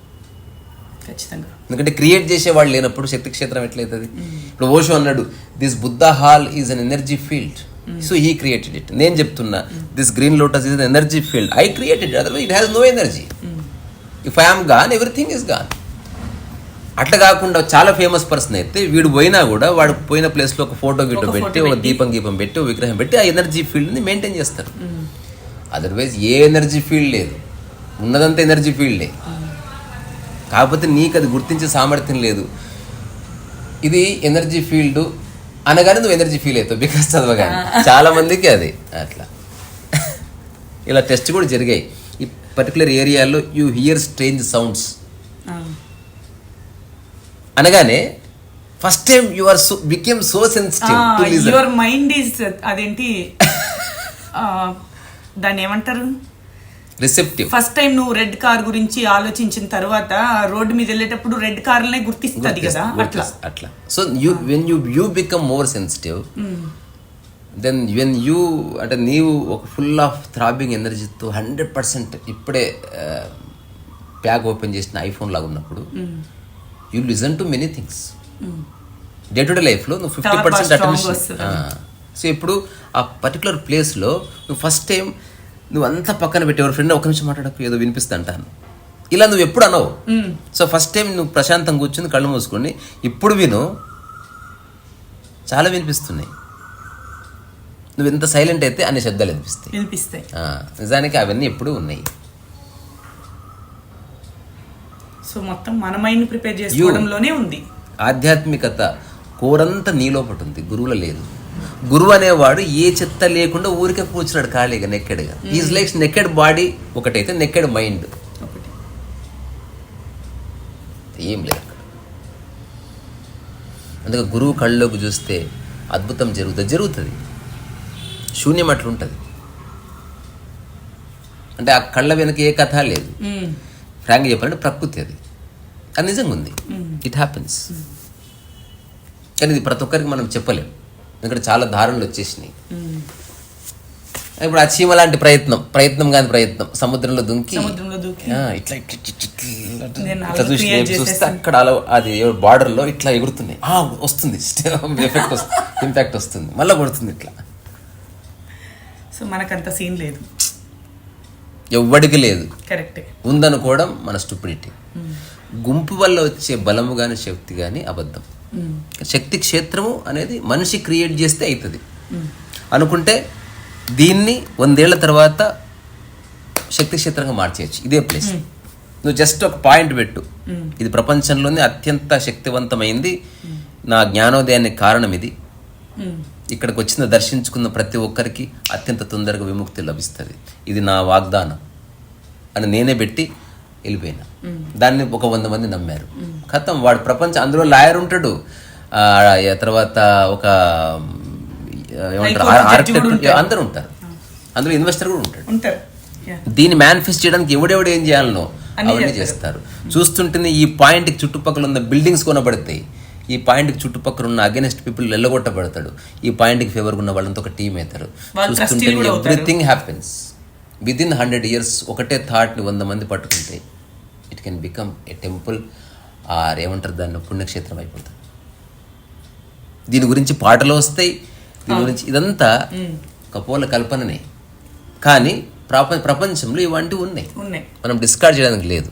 ఎందుకంటే క్రియేట్ చేసేవాడు లేనప్పుడు శక్తి క్షేత్రం ఎట్లయితుంది? ఇప్పుడు ఓషో అన్నాడు, this Buddha hall is an energy field, so he created it. నేను చెప్తున్నా, this green lotus is an energy field, I created it, otherwise it has no energy. If I am gone, everything is gone. అట్లా కాకుండా చాలా famous person అయితే వీడు పోయినా కూడా వాడు పోయిన ప్లేస్లో ఒక ఫోటో పెట్టి, ఒక దీపం పెట్టి, ఒక విగ్రహం పెట్టి ఆ ఎనర్జీ ఫీల్డ్ని మెయింటైన్ చేస్తారు. అదర్వైజ్ ఏ ఎనర్జీ ఫీల్డ్ లేదు, ఉన్నదంతా ఎనర్జీ ఫీల్డే. కాకపోతే నీకు అది గుర్తించే సామర్థ్యం లేదు. ఇది ఎనర్జీ ఫీల్డ్ అనగానే నువ్వు ఎనర్జీ ఫీల్ అవుతావు, బికాస్ చదవగానే. చాలా మందికి అది అట్లా. ఇలా టెస్ట్ కూడా జరిగాయి. ఈ పర్టికులర్ ఏరియాలో యూ హియర్ స్ట్రేంజ్ సౌండ్స్ అనగానే first time you are so became so sensitive to listen. Your mind is అదేంటి దాన్ని ఏమంటారు, రిసెప్టివ్. ఫస్ట్ టైం నువ్వు రెడ్ కార్ గురించి ఆలోచించిన తర్వాత రోడ్డు మీద వెళ్ళేటప్పుడు రెడ్ కార్లనే గుర్తిస్తుంది కదా, అట్లా. So you when you become more sensitive, then when you అంటే నీవు ఒక ఫుల్ ఆఫ్ థ్రాబింగ్ ఎనర్జీతో 100% ఇప్పుడే ప్యాక్ ఓపెన్ చేసిన ఐఫోన్ లాగా ఉన్నప్పుడు you listen to many things. Day to day లైఫ్లో నువ్వు 50% అటెన్షన్. సో ఇప్పుడు ఆ పర్టికులర్ ప్లేస్లో నువ్వు ఫస్ట్ టైం నువ్వు అంతా పక్కన పెట్టి ఎవరి ఫ్రెండ్ ఒక నిమిషం మాట్లాడకు ఏదో వినిపిస్తా అంటాను ఇలా నువ్వు ఎప్పుడు అనవు. సో ఫస్ట్ టైం నువ్వు ప్రశాంతంగా కూర్చుని కళ్ళు మూసుకొని ఇప్పుడు విను, చాలా వినిపిస్తున్నాయి. నువ్వు ఎంత సైలెంట్ అయితే అన్ని శబ్దాలు వినిపిస్తాయి. నిజానికి అవన్నీ ఎప్పుడూ ఉన్నాయి. సో మొత్తం మన మైండ్ ప్రిపేర్ చేసుకోవడంలోనే ఉంది. ఆధ్యాత్మికత కోరంతా నీలోపటి ఉంది, గురువులో లేదు. గురువు అనేవాడు ఏ చెత్త లేకుండా ఊరికే కూర్చున్నాడు ఖాళీగా నెక్కెడ్గా. ఈజ్ లైక్ నెక్కెడ్ బాడీ ఒకటైతే నెక్కెడ్ మైండ్ ఏం లేదు అక్కడ. అందుకే గురువు కళ్ళలోకి చూస్తే అద్భుతం జరుగుతుంది. శూన్యం అట్లుంటుంది. అంటే ఆ కళ్ళ వెనక ఏ కథ లేదు. ఫ్రాంక్గా చెప్పాలంటే ప్రకృతి అది నిజంగా ఉంది. It happens. కానీ ఇది ప్రతి ఒక్కరికి మనం చెప్పలేం, ఎందుకంటే చాలా దారుణాలు వచ్చేసినాయి. ఇప్పుడు ఆ చీమ లాంటి ప్రయత్నం కాని ప్రయత్నం సముద్రంలో దుంకి ఇట్లా చూస్తే అక్కడ అలా అది బార్డర్లో ఇట్లా ఎగురుతున్నాయి. వస్తుంది ఇంపాక్ట్ వస్తుంది, మళ్ళీ కొడుతుంది ఇట్లా. సో మనకంత సీన్ లేదు, ఎవ్వడికి లేదు. కరెక్ట్ ఉందనుకోవడం మన స్టూపిడిటీ. గుంపు వల్ల వచ్చే బలము కానీ శక్తి కానీ అబద్ధం. శక్తి క్షేత్రము అనేది మనిషి క్రియేట్ చేస్తే అవుతుంది అనుకుంటే దీన్ని 100 ఏళ్ల తర్వాత శక్తి క్షేత్రంగా మార్చేయచ్చు. ఇదే ప్లేస్. నువ్వు జస్ట్ ఒక పాయింట్ పెట్టు, ఇది ప్రపంచంలోనే అత్యంత శక్తివంతమైంది, నా జ్ఞానోదయానికి కారణం ఇది, ఇక్కడికి వచ్చిన దర్శించుకున్న ప్రతి ఒక్కరికి అత్యంత తొందరగా విముక్తి లభిస్తుంది, ఇది నా వాగ్దానం అని నేనే పెట్టి వెళ్ళిపోయినా. దాన్ని ఒక 100 మంది నమ్మారు. ఖతం వాడు ప్రపంచం. అందులో లాయర్ ఉంటాడు, తర్వాత ఒక ఏమంటారు ఆర్కిటెక్ట్, అందరూ ఉంటారు. అందులో ఇన్వెస్టర్ కూడా ఉంటాడు. దీన్ని మేనిఫెస్ట్ చేయడానికి ఎవడెవడు ఏం చేయాలనో అవన్నీ చేస్తారు. చూస్తుంటేనే ఈ పాయింట్కి చుట్టుపక్కల ఉన్న బిల్డింగ్స్ కొనబడతాయి, ఈ పాయింట్కి చుట్టుపక్కల ఉన్న అగెనిస్ట్ పీపుల్ వెళ్ళగొట్టబడతాడు, ఈ పాయింట్కి ఫేవర్గా ఉన్న వాళ్ళంతా ఒక టీం అవుతారు. చూస్తుంటే ఎవ్రీథింగ్ హ్యాపెన్స్ విదిన్ 100 years. ఒకటే థాట్ని 100 మంది పట్టుకుంటే it can become a temple or ఏమంటారు దాన్ని పుణ్యక్షేత్రం అయిపోతుంది. దీని గురించి పాటలు వస్తాయి, దీని గురించి ఇదంతా కపోల కల్పననే. కానీ ప్రపంచంలో ఇవంటివి ఉన్నాయి, మనం డిస్కార్డ్ చేయడానికి లేదు.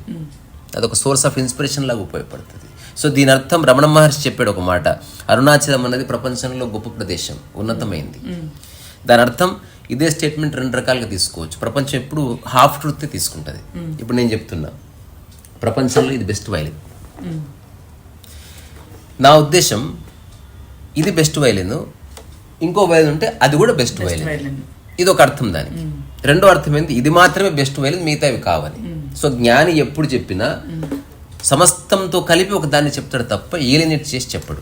అదొక సోర్స్ ఆఫ్ ఇన్స్పిరేషన్ లాగా ఉపయోగపడుతుంది. సో దీని అర్థం రమణ మహర్షి చెప్పాడు ఒక మాట, అరుణాచలం అనేది ప్రపంచంలో గొప్ప ప్రదేశం, ఉన్నతమైంది. దాని అర్థం ఇదే స్టేట్మెంట్ 2 రకాలుగా తీసుకోవచ్చు. ప్రపంచం ఎప్పుడు హాఫ్ ట్రూత్ తీసుకుంటుంది. ఇప్పుడు నేను చెప్తున్నా ప్రపంచంలో ఇది బెస్ట్ వైలిన్, నా ఉద్దేశం ఇది బెస్ట్ వైలిన్, ఇంకో వైలిన్ ఉంటే అది కూడా బెస్ట్ వైలిన్. ఇది ఒక అర్థం దానికి. రెండో అర్థం ఏంటి, ఇది మాత్రమే బెస్ట్ వైలిన్, మిగతా ఇవి కావాలి. సో జ్ఞాని ఎప్పుడు చెప్పినా సమస్తంతో కలిపి ఒక దాన్ని చెప్తాడు తప్ప ఏలినేట్ చేసి చెప్పడు.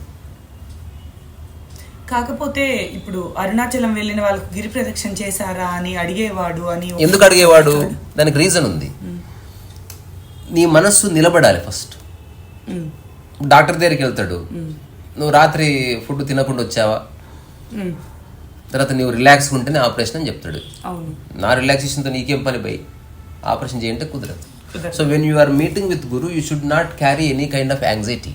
కాకపోతే ఇప్పుడు అరుణాచలం వెళ్ళిన వాళ్ళకి గిరి ప్రదక్షిణ చేశారా అని అడిగేవాడు అని. ఎందుకు అడిగేవాడు? దానికి రీజన్ ఉంది. నీ మనస్సు నిలబడాలి ఫస్ట్. డాక్టర్ దగ్గరికి వెళ్తాడు, నువ్వు రాత్రి ఫుడ్ తినకుండా వచ్చావా, తర్వాత నువ్వు రిలాక్స్ ఉంటేనే ఆపరేషన్ అని చెప్తాడు. నా రిలాక్సేషన్తో నీకేం పని పోయి ఆపరేషన్ చేయంటే కుదరదు. So when you are meeting with guru you should not carry any kind of anxiety.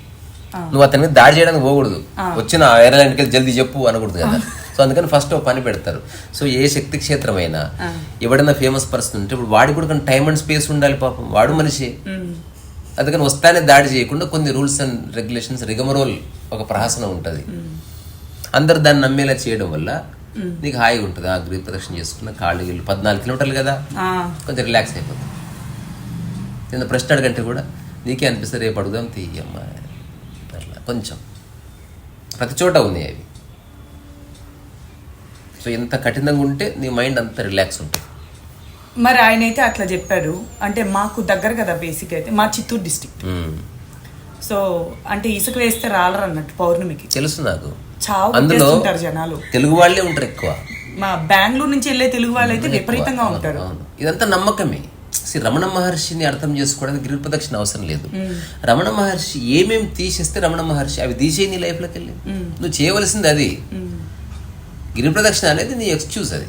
నువ్వు అతని మీద దాడి చేయడానికి పోకూడదు, వచ్చిన ఎయిర్లైన్కి వెళ్ళి జల్దీ చెప్పు అనకూడదు కదా. సో అందుకని ఫస్ట్ ఒక పని పెడతారు. సో ఏ శక్తి క్షేత్రమైనా ఎవడైనా ఫేమస్ పర్సన్ ఉంటే ఇప్పుడు వాడికి కూడా టైం అండ్ స్పేస్ ఉండాలి, పాపం వాడు మనిషి. అందుకని వస్తానే దాడి చేయకుండా కొన్ని రూల్స్ అండ్ రెగ్యులేషన్స్, రిగమరోల్, ఒక ప్రహసనం ఉంటుంది. అందరు దాన్ని నమ్మేలా చేయడం వల్ల నీకు హాయిగా ఉంటుంది. ఆ గిరి ప్రదక్షిణ చేసుకున్న కాళ్ళు వీళ్ళు 14 కిలోమీటర్లు కదా, కొంచెం రిలాక్స్ అయిపోతుంది. నిన్న ప్రశ్న అడగంటే కూడా నీకే అనిపిస్తుంది రేపు అడుగుదాం తీయమ్మా అట్లా కొంచెం ప్రతి చోట ఉన్నాయి అవి. సో ఎంత కఠినంగా ఉంటే నీ మైండ్ అంత రిలాక్స్ ఉంటుంది. మరి ఆయన అయితే అట్లా చెప్పాడు అంటే మాకు దగ్గర కదా బేసిక్ అయితే మా చిత్తూరు డిస్ట్రిక్ట్. సో అంటే ఇసుక వేస్తే రాలరు అన్నట్టు పౌర్ణమికి తెలుసు నాకు. అందులో జనాలు తెలుగు వాళ్ళే ఉంటారు ఎక్కువ. మా బెంగళూరు నుంచి వెళ్ళే తెలుగు వాళ్ళు అయితే విపరీతంగా ఉంటారు. ఇదంతా నమ్మకమే. రమణ మహర్షిని అర్థం చేసుకోవడానికి గిరి ప్రదక్షిణ అవసరం లేదు. రమణ మహర్షి ఏమేమి తీసేస్తే రమణ మహర్షి అవి తీసే నీ లైఫ్లోకి వెళ్ళి నువ్వు చేయవలసింది అది. గిరి ప్రదక్షిణ అనేది నీ ఎక్స్క్యూజ్, అది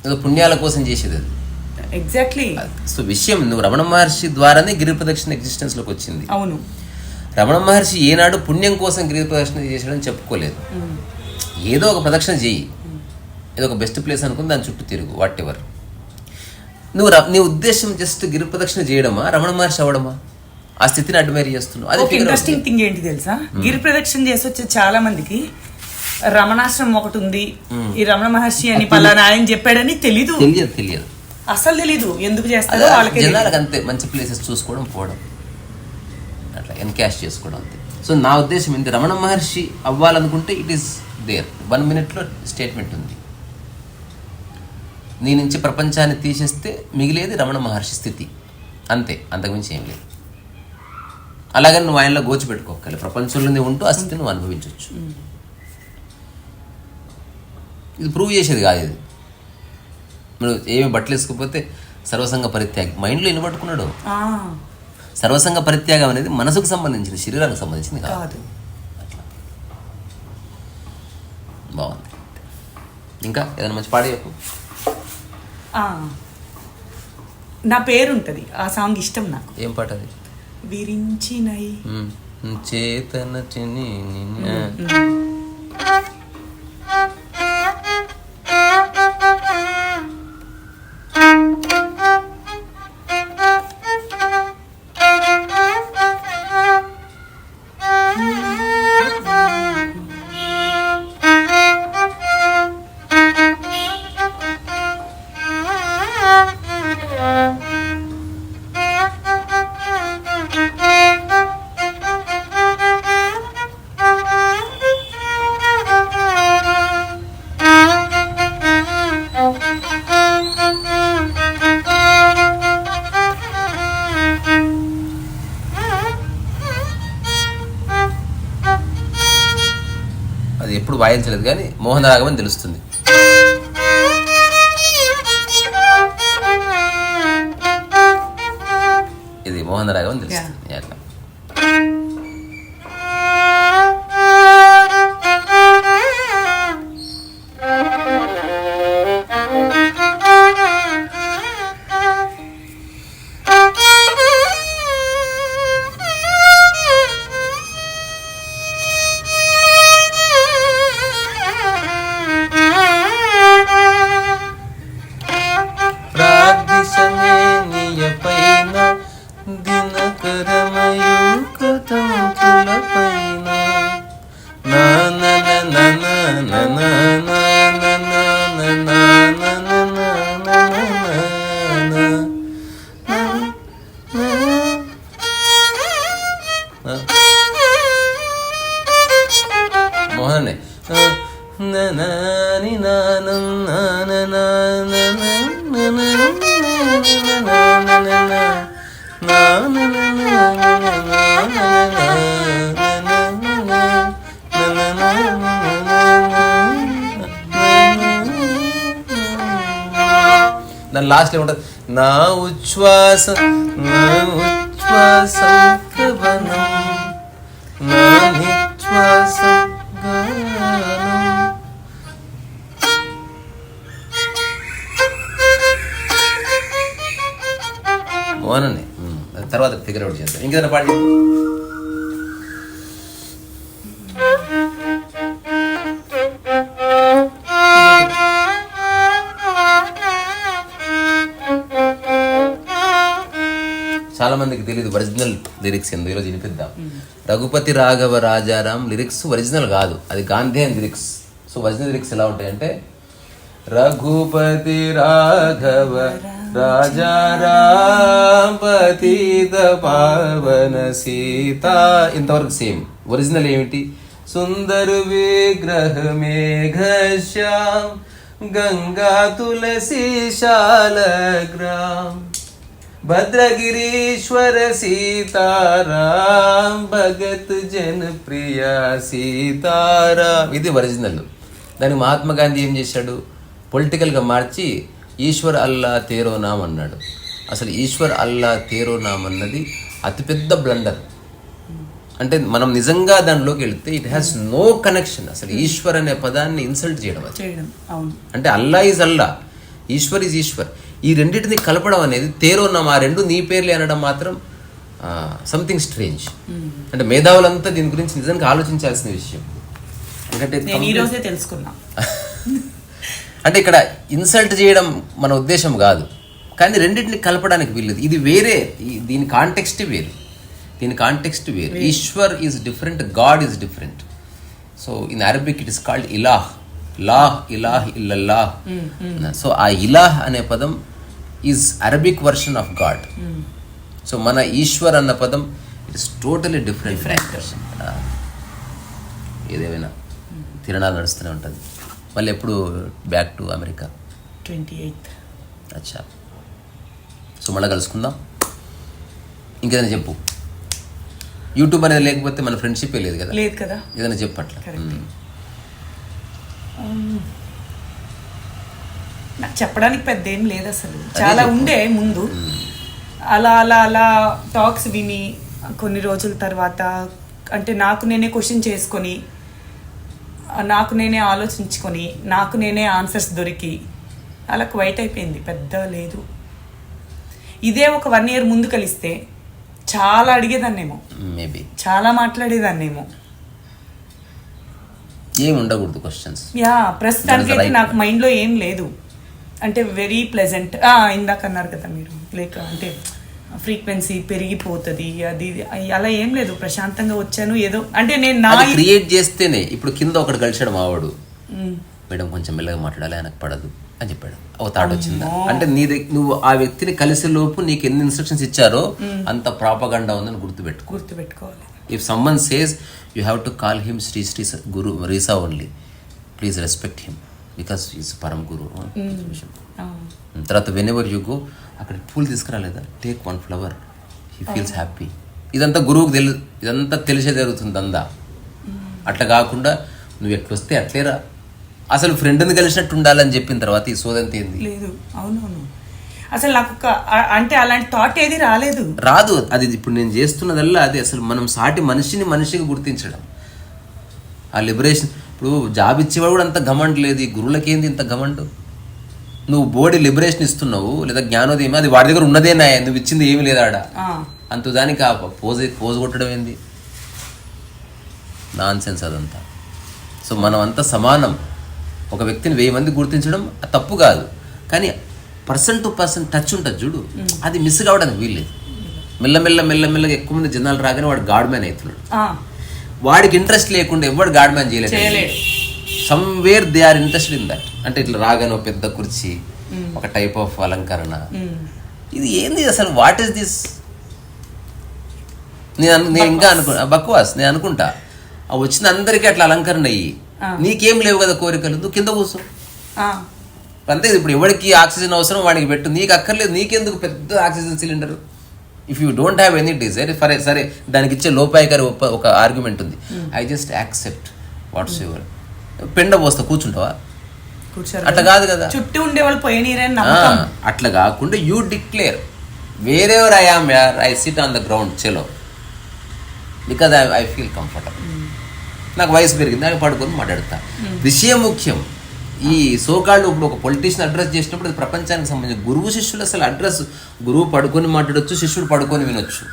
ఏదో పుణ్యాల కోసం చేసేది అది. ఎగ్జాక్ట్లీ. సో విషయం నువ్వు రమణ మహర్షి ద్వారానే గిరి ప్రదక్షిణ ఎగ్జిస్టెన్స్లోకి వచ్చింది. అవును. రమణ మహర్షి ఏనాడు పుణ్యం కోసం గిరి ప్రదక్షిణ చేసాడని చెప్పుకోలేదు. ఏదో ఒక ప్రదక్షిణ చేయి, ఏదో ఒక బెస్ట్ ప్లేస్ అనుకుని దాని చుట్టూ తిరుగు, వాట్ ఎవర్. నీ ఉద్దేశం జస్ట్ గిరి ప్రదక్షిణ చేయడమా, రమణ మహర్షి అవ్వడమా? ఆ స్థితిని అడ్మైర్ చేస్తున్నావు. అది ఇంట్రెస్టింగ్ థింగ్ ఏంటి తెలుసా, గిరి ప్రదక్షిణ చేసి వచ్చే చాలా మందికి రమణాశ్రమం ఒకటి ఉంది, ఈ రమణ మహర్షి అని పలానా ఆయన చెప్పాడని తెలియదు. అసలు తెలీదు ఎందుకు చేస్తారో వాళ్ళకి. జనాలకు అంతే, మంచి ప్లేసెస్ చూసుకోవడం, పోవడం, అట్లా ఎన్కాష్ చేసుకోవడం అంతే. సో నా ఉద్దేశం ఏంటి, రమణ మహర్షి అవ్వాలనుకుంటే it is there. 1 minute statement ఉంది. నీ నుంచి ప్రపంచాన్ని తీసేస్తే మిగిలేది రమణ మహర్షి స్థితి అంతే, అంతకుమించి ఏం లేదు. అలాగని నువ్వు ఆయనలో గోచిపెట్టుకోగలి, ప్రపంచంలోనే ఉంటూ ఆ స్థితిని నువ్వు అనుభవించవచ్చు. ఇది ప్రూవ్ చేసేది కాదు. ఇది నువ్వు ఏమి బట్టలు వేసుకోకపోతే సర్వసంగ పరిత్యాగి మైండ్లో ఎన్ని పట్టుకున్నాడు. సర్వసంగ పరిత్యాగం అనేది మనసుకు సంబంధించింది, శరీరానికి సంబంధించింది కాదు. బాగుంది. ఇంకా ఏదైనా మంచి పాట చెప్పు. నా పేరు ఉంటుంది, ఆ సాంగ్ ఇష్టం నాకు. ఏం పాట అది? విరించినై చేతన చిని ఎప్పుడు వాయించలేదు కానీ మోహన రాగం అని తెలుస్తుంది. ఇది మోహన రాగం అని తెలుస్తుంది. అట్లా మోహనే దాని లాస్ట్ ఏముంటుంది, నా ఉచ్ఛ్వాసం నా ఉచ్ఛ్వాసం కవనం నా నిశ్వాసం మోహననే. తర్వాత ఫిగర్ అవుట్ చేస్తాను. ఇంకేదైనా పాడి. చాలా మందికి తెలియదు ఒరిజినల్ లిరిక్స్ ఎందుకు, ఈరోజు వినిపిద్దాం. రఘుపతి రాఘవ రాజారాం లిరిక్స్ ఒరిజినల్ కాదు, అది Gandhian lyrics. So original lyrics ఎలా ఉంటాయంటే, రఘుపతి రాఘవ రాజారాం పతిత పావన సీత, ఇంతవరకు సేమ్. ఒరిజినల్ ఏమిటి, సుందర విగ్రహ మేఘశ్యాం గంగా తులసి శాలగ్రామ్ భద్రగిరీశ్వర సీతారాం భగత్ జన ప్రియ సీతారాం. ఇది ఒరిజినల్. దానికి మహాత్మా గాంధీ ఏం చేశాడు, పొలిటికల్గా మార్చి ఈశ్వర్ అల్లా తేరో నామ్ అన్నాడు. అసలు ఈశ్వర్ అల్లా తేరో నామ్ అన్నది అతిపెద్ద బ్లండర్. అంటే మనం నిజంగా దానిలోకి వెళ్తే ఇట్ హ్యాస్ నో కనెక్షన్. అసలు ఈశ్వర్ అనే పదాన్ని ఇన్సల్ట్ చేయడం అది. అవును. అంటే అల్లా ఈజ్ అల్లా, ఈశ్వర్ ఈజ్ ఈశ్వర్. ఈ రెండింటిని కలపడం అనేది తేరోన్నాం ఆ రెండు నీ పేర్లే అనడం మాత్రం సంథింగ్ స్ట్రేంజ్. అంటే మేధావులంతా దీని గురించి నిజంగా ఆలోచించాల్సిన విషయం. ఎందుకంటే నేను ఈ రోజే తెలుసుకున్నా. అంటే ఇక్కడ ఇన్సల్ట్ చేయడం మన ఉద్దేశం కాదు, కానీ రెండింటిని కలపడానికి వీల్లేదు. ఇది వేరే, దీని కాంటెక్స్ట్ వేరు, దీని కాంటెక్స్ట్ వేరు. Ishwar is different, God is different. So in Arabic it is called ఇలాహ్. లాహ్, ఇలాహ్, ఇల్లల్లాహ్. సో ఆ ఇలాహ్ అనే పదం is Arabic version of God. So మన ఈశ్వర్ అన్న పదం it is totally different version. ఏదేమైనా తిరణాలు నడుస్తూనే ఉంటుంది. మళ్ళీ ఎప్పుడు బ్యాక్ టు అమెరికా? 28th. అచ్చా. సో మళ్ళీ కలుసుకుందాం. ఇంకేదైనా చెప్పు. యూట్యూబ్ అనేది లేకపోతే మన ఫ్రెండ్షిప్ లేదు కదా. లేదు కదా. ఏదైనా చెప్పట్లా. నాకు చెప్పడానికి పెద్ద ఏం లేదు అసలు. చాలా ఉండే ముందు. అలా అలా అలా టాక్స్ విని కొన్ని రోజుల తర్వాత అంటే నాకు నేనే క్వశ్చన్ చేసుకొని, నాకు నేనే ఆలోచించుకొని, నాకు నేనే ఆన్సర్స్ దొరికి అలా క్వైట్ అయిపోయింది. పెద్ద లేదు. ఇదే ఒక 1 year ముందు కలిస్తే చాలా అడిగేదాన్నేమో, మేబీ చాలా మాట్లాడేదాన్నేమో. ఏం ఉండకూడదు క్వశ్చన్స్. ప్రస్తుతానికి అయితే నాకు మైండ్లో ఏం లేదు. అంటే వెరీ ప్లెజెంట్. ఇందాక అన్నారు కదా మీరు, లైక్ అంటే ఫ్రీక్వెన్సీ పెరిగిపోతుంది అది అలా ఏం లేదు. ప్రశాంతంగా వచ్చాను. ఏదో అంటే నేను నా క్రియేట్ చేస్తేనే. ఇప్పుడు కింద ఒకటి కలిసాడు మావాడు, మేడం కొంచెం మెల్లగా మాట్లాడాలి, ఆయనకు పడదు అని చెప్పాడు. ఒక థాట్ వచ్చిందా అంటే నువ్వు ఆ వ్యక్తిని కలిసే లోపు నీకు ఎన్ని ఇన్స్ట్రక్షన్స్ ఇచ్చారో అంత ప్రాపగండా ఉందని గుర్తుపెట్టుకోవాలి. If someone says you have to call him Sri Sri Guru రీసా only, please respect him because is Parama Guru. తర్వాత వెన్ ఎవర్ యూ గో అక్కడ పూలు తీసుకురాలేదా, take 1 flower, he feels happy. ఇదంతా గురువుకు ఇదంతా తెలిసే జరుగుతుంది అందా. అట్లా కాకుండా నువ్వు ఎట్లొస్తే అట్లేరా, అసలు ఫ్రెండ్ని కలిసినట్టు ఉండాలని చెప్పిన తర్వాత ఈ సోదంతా ఏంది లేదు. అవునవును. అసలు నాకు అంటే అలాంటి థాట్ ఏది రాదు. అది ఇప్పుడు నేను చేస్తున్నదల్లా అదే. అసలు మనం సాటి మనిషిగా గుర్తించడం, ఆ లిబరేషన్. ఇప్పుడు జాబ్ ఇచ్చేవాడు కూడా అంత గమండ్ లేదు. ఈ గురువులకేంది ఇంత గమండు? నువ్వు బోడీ లిబరేషన్ ఇస్తున్నావు లేదా జ్ఞానోదయం, అది వాడి దగ్గర ఉన్నదేనా, నువ్వు ఇచ్చింది ఏమి లేదా ఆడ. అంత దానికి ఆ పోజ్ కొట్టడం ఏంది? నాన్ సెన్స్ అదంతా. సో మనం అంతా సమానం. ఒక వ్యక్తిని 1000 మంది గుర్తించడం తప్పు కాదు, కానీ పర్సన్ టు పర్సన్ టచ్ ఉంటుంది చూడు, అది మిస్ కావడానికి వీల్లేదు. మెల్లమెల్లగా ఎక్కువ మంది జనాలు రాగానే వాడు గాడ్ మ్యాన్ అవుతున్నాడు. వాడికి ఇంట్రెస్ట్ లేకుండా ఎవడు గాడ్ మ్యాన్ చేయలేడు. Somewhere they are interested in that. అంటే ఇట్లా రాగానే ఒక పెద్ద కుర్చీ, ఒక టైప్ ఆఫ్ అలంకరణ, ఇది ఏంది అసలు? What is this? నేను ఇంకా బక్వాస్. నేను అనుకుంటా వచ్చిన అందరికీ అట్లా అలంకరణ అయ్యి నీకేం లేవు కదా కోరికలు, నువ్వు కింద కూర్చో అంతే. ఇప్పుడు ఎవరికి ఆక్సిజన్ అవసరం వాడికి పెట్టు, నీకు అక్కర్లేదు. నీకెందుకు పెద్ద oxygen cylinder? If you don't have any desire, సరే దానికి ఇచ్చే లోపాయకారి ఒక ఆర్గ్యుమెంట్ ఉంది. I just accept what's your. పెండ పోస్తా కూర్చుంటావా? అట్లా కాదు కదా. చుట్టూ ఉండేవాళ్ళు పోయినీరని అట్లా కాకుండా you declare wherever I am యార్, I sit on the ground చలో బికాజ్ ఐ ఫీల్ కంఫర్టబుల్. నాకు వయసు పెరిగింది, నాకు పడుకొని మాట్లాడతా. విషయం ముఖ్యం. ఈ సోకాళ్ళు ఇప్పుడు ఒక పొలిటీషియన్ అడ్రస్ చేసినప్పుడు అది ప్రపంచానికి సంబంధించి. గురువు శిష్యులు అసలు అడ్రస్, గురువు పడుకొని మాట్లాడొచ్చు, శిష్యుడు పడుకొని వినొచ్చు.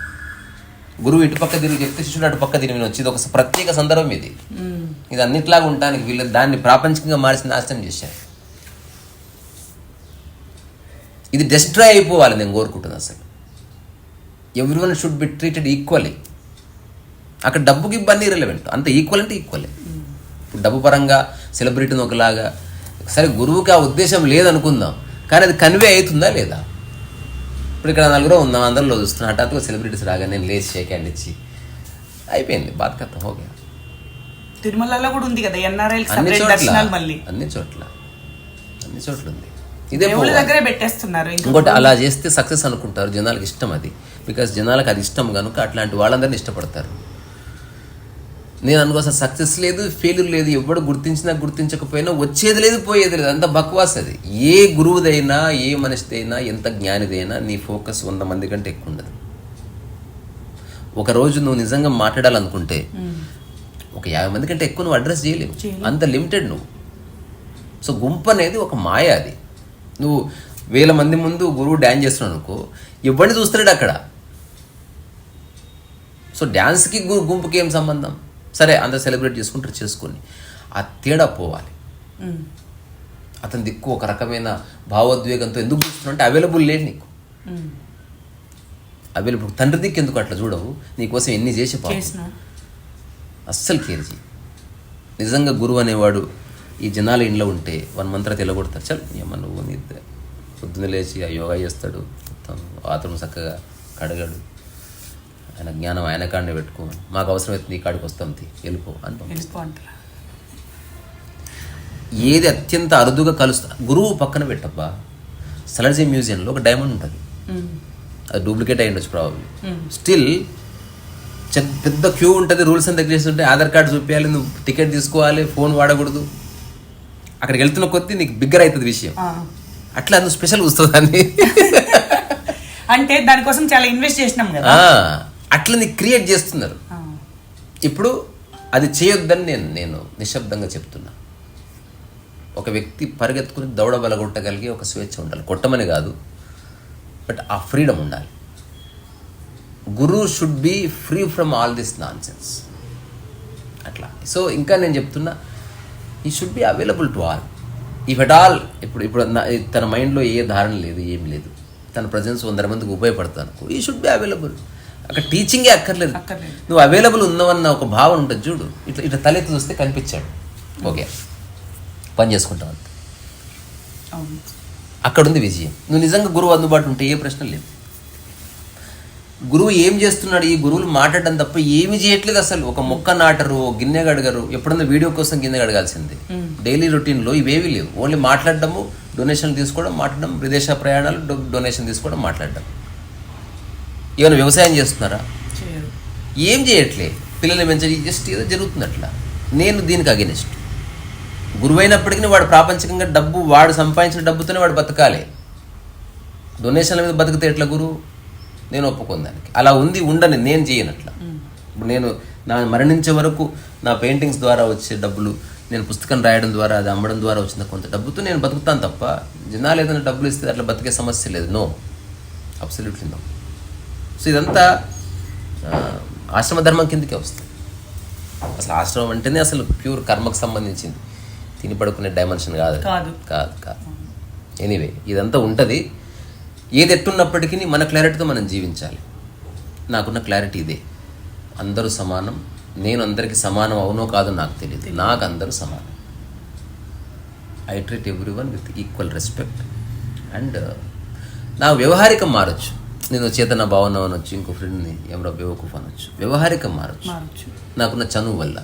గురువు ఇటుపక్క తిరిగి చెప్తే శిష్యుడు అటుపక్క తిరిగి వినొచ్చు. ఇది ఒక ప్రత్యేక సందర్భం. ఇది అన్నిట్లాగా ఉండడానికి వీళ్ళు దాన్ని ప్రాపంచికంగా మార్చి నాశనం చేశారు. ఇది డిస్ట్రాయ్ అయిపోవాలి నేను కోరుకుంటున్నాను. అసలు everyone should be treated equally. అక్కడ డబ్బుకి ఇబ్బంది ఇర్రెలెవెంట్, అంత ఈక్వల్ అంటే ఈక్వలే. ఇప్పుడు డబ్బు పరంగా సెలబ్రిటీని ఒకలాగా, సరే గురువుకి ఆ ఉద్దేశం లేదనుకుందాం, కానీ అది కన్వే అవుతుందా లేదా? ఇప్పుడు ఇక్కడ 4 ఉందాం, అందరిలో చూస్తున్నా, హఠాత్తుగా సెలబ్రిటీస్ రాగా నేను లేచి షేక్ హ్యాండ్ ఇచ్చి అయిపోయింది, బాధ కథ ఓకే. తిరుమలలో కూడా ఉంది కదా ఎన్ఆర్ఐ అన్ని చోట్ల ఉంది. ఇదే దగ్గరే పెట్టేస్తున్నారు. ఇంకోటి అలా చేస్తే సక్సెస్ అనుకుంటారు, జనాలకు ఇష్టం అది. బికాస్ జనాలకు అది ఇష్టం కనుక అట్లాంటి వాళ్ళందరినీ ఇష్టపడతారు. నేను అనుకోసం సక్సెస్ లేదు, ఫెయిల్యూర్ లేదు, ఎవడు గుర్తించకపోయినా వచ్చేది లేదు, పోయేది లేదు, అంత బక్వాస్ అది. ఏ గురువుదైనా, ఏ మనిషిదైనా, ఎంత జ్ఞానిదైనా నీ ఫోకస్ 100 మంది కంటే ఎక్కువ ఉండదు. ఒక రోజు నువ్వు నిజంగా మాట్లాడాలనుకుంటే ఒక 50 మంది కంటే ఎక్కువ నువ్వు అడ్రస్ చేయలేవు, అంత లిమిటెడ్ నువ్వు. సో గుంపు అనేది ఒక మాయ. అది నువ్వు 1000 మంది ముందు గురువు డ్యాన్స్ చేస్తున్నావు అనుకో, ఎవరిని చూస్తున్నాడు అక్కడ. సో డ్యాన్స్కి గుంపుకి ఏం సంబంధం? సరే అంత సెలబ్రేట్ చేసుకుంటారు, చేసుకొని ఆ తేడా పోవాలి. అతని దిక్కు ఒక రకమైన భావోద్వేగంతో ఎందుకు చూస్తున్నావు అంటే అవైలబుల్ లేడు నీకు. అవైలబుల్ తండ్రి దిక్కు ఎందుకు అట్లా చూడవు? నీకోసం ఎన్ని చేసి అస్సలు కేర్ చేయి. నిజంగా గురువు అనేవాడు ఈ జనాల ఇంట్లో ఉంటే 1 మంత్ర తెలగొడతారు. చల్ ఏమన్నా నువ్వు నీ పొద్దున్న లేచి ఆ యోగా చేస్తాడు, మొత్తం బాత్రూమ్ చక్కగా కడగాడు, ఆయన జ్ఞానం ఆయన కాడనే పెట్టుకో, మాకు అవసరమైతే నీ కాడికి వస్తాం వెళ్ళిపో అని. ఏది అత్యంత అరుదుగా కలుస్తా గురువు పక్కన పెట్టబ్బా. సలర్జీ మ్యూజియంలో ఒక డైమండ్ ఉంటుంది, అది డూప్లికేట్ అయ్యి ఉండొచ్చు ప్రాబ్లమ్. స్టిల్ పెద్ద క్యూ ఉంటుంది, రూల్స్ అండ్ రెగ్యులేషన్స్ ఉంటాయి, ఆధార్ కార్డు చూపించాలి, నువ్వు టికెట్ తీసుకోవాలి, ఫోన్ వాడకూడదు. అక్కడికి వెళ్తున్న కొద్దీ నీకు బిగ్గర్ అవుతుంది విషయం. అట్లా నువ్వు స్పెషల్ వస్తుంది దాన్ని అంటే దానికోసం చాలా ఇన్వెస్ట్ చేసినాం కదా, అట్లా నీకు క్రియేట్ చేస్తున్నారు. ఇప్పుడు అది చేయొద్దని నేను నిశ్శబ్దంగా చెప్తున్నా. ఒక వ్యక్తి పరిగెత్తుకుని దౌడ బలగొట్టగలిగే ఒక స్వేచ్ఛ ఉండాలి, కొట్టమని కాదు, బట్ ఆ ఫ్రీడమ్ ఉండాలి. Guru should be free from all this nonsense అట్లా. సో ఇంకా నేను చెప్తున్నా, he should be available to all if at all. ఇప్పుడు తన మైండ్లో ఏ ధారణ లేదు, ఏం లేదు, తన ప్రజెన్స్ 100 మందికి ఉపయోగపడతాను, ఈ షుడ్ బి అవైలబుల్. అక్కడ టీచింగే అక్కర్లేదు, నువ్వు అవైలబుల్ ఉన్నావన్న ఒక భావన ఉంటుంది. చూడు ఇట్లా ఇట్లా తలెత్తి చూస్తే కనిపించాడు, ఓకే పని చేసుకుంటావు అంతే. అక్కడుంది విజయం. నువ్వు నిజంగా గురువు అందుబాటు ఉంటే ఏ ప్రశ్న లేదు. గురువు ఏం చేస్తున్నాడు? ఈ గురువులు మాట్లాడడం తప్ప ఏమి చేయట్లేదు అసలు. ఒక మొక్క నాటరు, గిన్నె గడగరు, ఎప్పుడన్నా వీడియో కోసం గిన్నె గడగాల్సిందే. డైలీ రొటీన్లో ఇవేవి లేవు. ఓన్లీ మాట్లాడడము, డొనేషన్ తీసుకోవడం, మాట్లాడడం, విదేశ ప్రయాణాలు, డొనేషన్ తీసుకోవడం, మాట్లాడడం. ఏమైనా వ్యవసాయం చేస్తున్నారా? ఏం చేయట్లే. పిల్లలు పెంచడం జస్ట్ ఏదో జరుగుతుంది అట్లా. నేను దీనికి అగెనిస్ట్. గురువు అయినప్పటికీ వాడు ప్రాపంచికంగా డబ్బు, వాడు సంపాదించిన డబ్బుతోనే వాడు బతకాలి. డొనేషన్ల మీద బతికితే ఎట్లా గురువు? నేను ఒప్పుకోను దానికి. అలా ఉంది, ఉండని, నేను చేయనట్లా. ఇప్పుడు నేను నా మరణించే వరకు నా పెయింటింగ్స్ ద్వారా వచ్చే డబ్బులు, నేను పుస్తకం రాయడం ద్వారా, అది అమ్మడం ద్వారా వచ్చిన కొంత డబ్బుతో నేను బతుకుతాను తప్ప, జనాలు ఏదైనా డబ్బులు ఇస్తే అట్లా బతికే సమస్య లేదు. No, absolutely no. సో ఇదంతా ఆశ్రమ ధర్మం కిందకే వస్తుంది. అసలు ఆశ్రమం అంటేనే అసలు ప్యూర్ కర్మకు సంబంధించింది, తిని పడుకునే డైమెన్షన్ కాదు కాదు కాదు. ఎనీవే ఇదంతా ఉంటుంది. ఏది ఎట్టున్నప్పటికీ మన క్లారిటీతో మనం జీవించాలి. నాకున్న క్లారిటీ ఇదే, అందరూ సమానం. నేను అందరికీ సమానం అవునో కాదో నాకు తెలియదు, నాకు అందరూ సమానం. I treat every one with equal respect. And నా వ్యవహారికం మారచ్చు. నేను చేతన భావన అనొచ్చు, ఇంకో ఫ్రెండ్ని ఏమరా బేవకూఫ్ అనొచ్చు, వ్యవహారికం మారచ్చు నాకున్న చనువు వల్ల.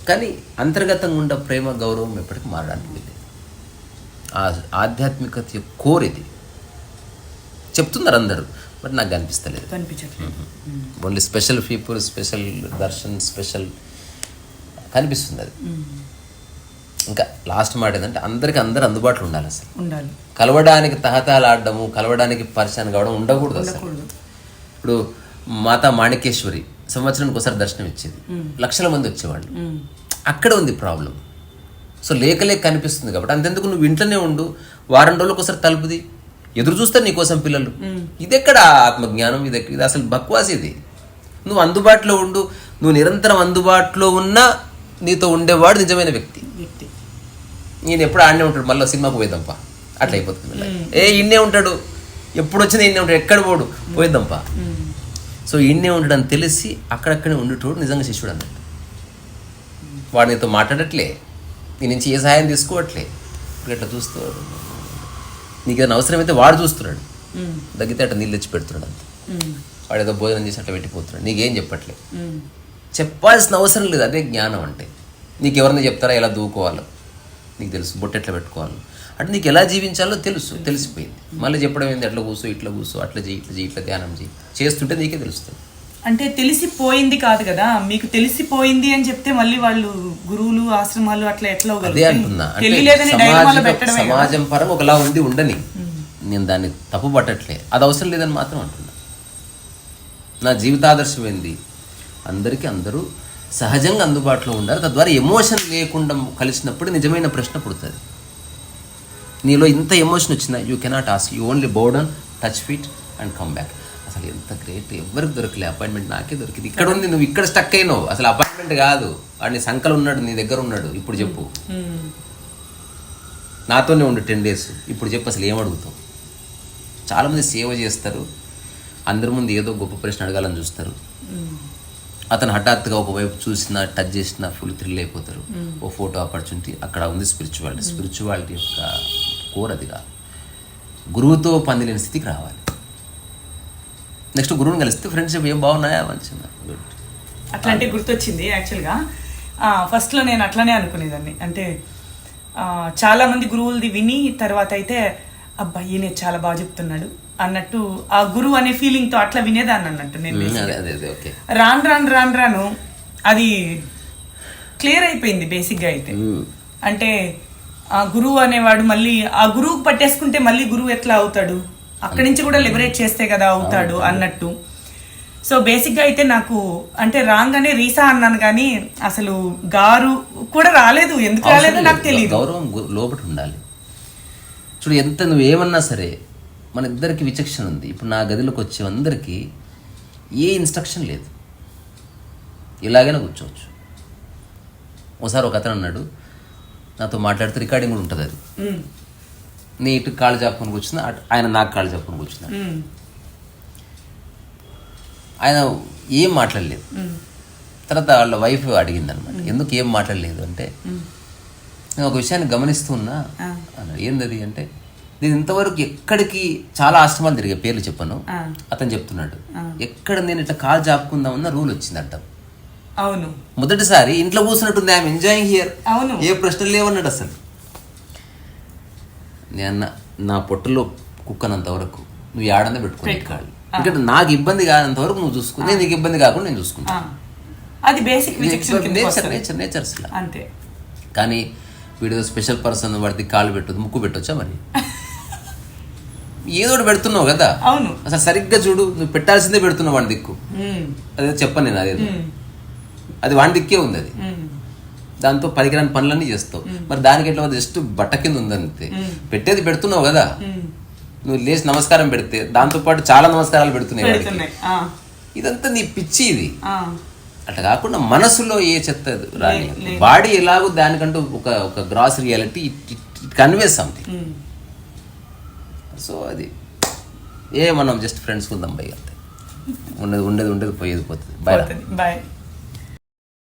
కానీ అంతర్గతంగా ఉన్న ప్రేమ, గౌరవం ఎప్పటికీ మారడానికి లేదు. ఆ ఆధ్యాత్మికత కోర్ ఇది. చెప్తున్నారు అందరూ, బట్ నాకు కనిపిస్తలేదు. Only special people, special darshan, special కనిపిస్తుంది అది. ఇంకా లాస్ట్ మాట ఏంటంటే అందరికీ అందరు అందుబాటులో ఉండాలి. అసలు ఉండాలి. కలవడానికి తహతహలాడడము, కలవడానికి పరిచయం కావడం ఉండకూడదు అసలు. ఇప్పుడు మాతా మాణికేశ్వరి సంవత్సరానికి ఒకసారి దర్శనం ఇచ్చేది, లక్షల మంది వచ్చేవాళ్ళు. అక్కడ ఉంది ప్రాబ్లం. సో లేక కనిపిస్తుంది కాబట్టి అంతెందుకు నువ్వు ఇంట్లోనే ఉండు, వారం రోజులకు ఒకసారి తలుపుది, ఎదురు చూస్తారు నీకోసం పిల్లలు. ఇదెక్కడ ఆత్మజ్ఞానం? ఇది అసలు బక్వాస్. ఇది నువ్వు అందుబాటులో ఉండు, నువ్వు నిరంతరం అందుబాటులో ఉన్నా నీతో ఉండేవాడు నిజమైన వ్యక్తి. నేను ఎప్పుడు ఆడనే ఉంటాడు, మళ్ళీ సినిమాకు పోయిద్దాంపా, అట్లా అయిపోతుంది. ఇన్నే ఉంటాడు, ఎప్పుడు వచ్చినా ఇన్నే ఉంటాడు, ఎక్కడ పోడు, పోయిద్దాంపా. సో ఇన్నే ఉంటాడు అని తెలిసి అక్కడక్కడే ఉండేటోడు నిజంగా శిష్యుడు అన్నట్టు. వాడు నీతో మాట్లాడట్లే, నీ నుంచి ఏ సహాయం తీసుకోవట్లే, ఇప్పుడు ఎట్లా చూస్తాడు. నీకు ఏదైనా అవసరమైతే వాడు చూస్తున్నాడు, దగ్గితే అట్లా నీళ్ళు తెచ్చి పెడుతున్నాడు అంత. వాడు ఏదో భోజనం చేసి అట్లా పెట్టిపోతున్నాడు, నీకేం చెప్పట్లే. చెప్పాల్సిన అవసరం లేదు. అదే జ్ఞానం అంటే. నీకు ఎవరైనా చెప్తారా ఎలా దూకోవాలో? నీకు తెలుసు. బొట్టు ఎట్లా పెట్టుకోవాలో, అంటే నీకు ఎలా జీవించాలో తెలుసు, తెలిసిపోయింది. మళ్ళీ చెప్పడం ఏంది, అట్లా కూర్చో, ఇట్లా కూర్చో, అట్లా చేయి, ఇట్లా చేయి, ఇట్లా ధ్యానం చేయి, చేస్తుంటే నీకే తెలుస్తుంది. అంటే తెలిసిపోయింది కాదు కదా, మీకు తెలిసిపోయింది అని చెప్తే మళ్ళీ వాళ్ళు గురువులు, ఆశ్రమాలు అట్లా ఎట్లా? అదే అంటున్నా, సమాజం పరంగా ఒకలా ఉంది, ఉండని. నేను దాన్ని తప్పు పట్టట్లే, అది అవసరం లేదని మాత్రం అంటున్నా. నా జీవితాదర్శం ఏంది, అందరికీ అందరూ సహజంగా అందుబాటులో ఉండాలి. తద్వారా ఎమోషన్ లేకుండా కలిసినప్పుడు నిజమైన ప్రశ్న పుడుతుంది. నీలో ఇంత ఎమోషన్ వచ్చిందా, you cannot ask, you only bow down, touch feet and come back. అసలు ఎంత గ్రేట్, ఎవరికి దొరకలే అపాయింట్మెంట్, నాకే దొరికింది. ఇక్కడ ఉంది, నువ్వు ఇక్కడ స్టక్ అయినావు. అసలు అపాయింట్మెంట్ కాదు, వాడిని సంకలు ఉన్నాడు, నీ దగ్గర ఉన్నాడు. ఇప్పుడు చెప్పు, నాతోనే ఉండు 10 days. ఇప్పుడు చెప్పు అసలు ఏమడుగుతావు. చాలామంది సేవ చేస్తారు, అందరి ముందు ఏదో గొప్ప ప్రశ్న అడగాలని చూస్తారు. అతను హఠాత్తుగా ఒకవైపు చూసినా టచ్ చేసినా ఫుల్ థ్రిల్ అయిపోతారు. ఓ ఫోటో ఆపర్చునిటీ, అక్కడ ఉంది స్పిరిచువాలిటీ యొక్క కోర్ అది కాదు. గురువుతో పందిలేని స్థితికి రావాలి. నెక్స్ట్ గురువుని కలిస్తే ఫ్రెండ్షిప్ ఏం బాగున్నాయా, మంచిగా గుడ్. అట్లాంటి గుర్తొచ్చింది యాక్చువల్గా. ఫస్ట్లో నేను అట్లనే అనుకునేదాన్ని. అంటే చాలామంది గురువులది విని తర్వాత అయితే అబ్బా ఈయన చాలా బాగా చెప్తున్నాడు అన్నట్టు ఆ గురువు అనే ఫీలింగ్తో అట్లా వినేదాన్ని అన్నట్టు నేను. రాను అది క్లియర్ అయిపోయింది బేసిక్గా అయితే. అంటే ఆ గురువు అనేవాడు మళ్ళీ ఆ గురువుకు పట్టేసుకుంటే మళ్ళీ గురువు ఎట్లా అవుతాడు, అక్కడి నుంచి కూడా లిబరేట్ చేస్తే కదా అవుతాడు అన్నట్టు. సో బేసిక్గా అయితే నాకు అంటే రాగానే రీసా అన్నాను కానీ అసలు గారు కూడా రాలేదు. ఎందుకు రాలేదో నాకు తెలియదు. గౌరవం లోపల ఉండాలి. చూడు, ఎంత నువ్వేమన్నా సరే మన ఇద్దరికి విచక్షణ ఉంది. ఇప్పుడు నా గదిలోకి వచ్చే అందరికీ ఏ ఇన్స్ట్రక్షన్ లేదు, ఇలాగైనా కూర్చోవచ్చు. ఒకసారి ఒక అతను అన్నాడు, నాతో మాట్లాడితే రికార్డింగ్ కూడా ఉంటుంది, అది నీ ఇటు కాళ్ళు చెప్పుకొని కూర్చున్నా, ఆయన నాకు కాళ్ళు చెప్పుకొని కూర్చున్నాడు. ఆయన ఏం మాట్లాడలేదు. తర్వాత వాళ్ళ వైఫ్ అడిగింది అనమాట, ఎందుకు ఏం మాట్లాడలేదు అంటే, నేను ఒక విషయాన్ని గమనిస్తూ ఉన్నా అన్నాడు. ఏందది అంటే, నేను ఇంతవరకు ఎక్కడికి చాలా ఆశ్రమాలు తిరిగే, పేర్లు చెప్పను. అతను చెప్తున్నాడు, ఎక్కడ నేను ఇట్లా కాలు చాపుకుందామన్న రూల్ వచ్చిందంట. అవును, మొదటిసారి ఇంట్లో కూర్చున్నట్టుంది, ఐఎమ్ ఎంజాయింగ్ హియర్, ఏ ప్రశ్నలు లేవన్నాడు అసలు. నేను నా పొట్టలో కుక్కనంత వరకు నువ్వు ఏడనే పెట్టుకుని కాళ్ళు, ఇక్కడ నాకు ఇబ్బంది కానంత వరకు నువ్వు చూసుకో, నేను నీకు ఇబ్బంది కాకుండా నేను చూసుకుంటా. అది బేసిక్ నేచర్ అసలు అంతే. కానీ వీడియో స్పెషల్ పర్సన్, వాడికి కాళ్ళు పెట్టదు, ముక్కు పెట్టొచ్చా మరి? ఏదో పెడుతున్నావు కదా. అవును, అసలు సరిగ్గా చూడు, నువ్వు పెట్టాల్సిందే పెడుతున్నావు వాడి దిక్కు. అదే చెప్పను నేను, అదేదో అది వాడి దిక్కే ఉంది. అది దాంతో పనికిరాని పనులన్నీ చేస్తావు. మరి దానికి ఎట్లా జస్ట్ బట్ట కింద ఉందంతే, పెట్టేది పెడుతున్నావు కదా. నువ్వు లేచి నమస్కారం పెడితే దాంతో పాటు చాలా నమస్కారాలు పెడుతున్నాయి. ఇదంతా నీ పిచ్చి ఇది. అట్లా కాకుండా మనసులో ఏ చెత్త రాని, బాడీ ఎలాగో దానికంటూ ఒక gross reality, it conveys something. So అది మనం జస్ట్ ఫ్రెండ్స్ ఉందాం బై, అంతే. ఉండేది పోయేది పోతుంది. బాయ్.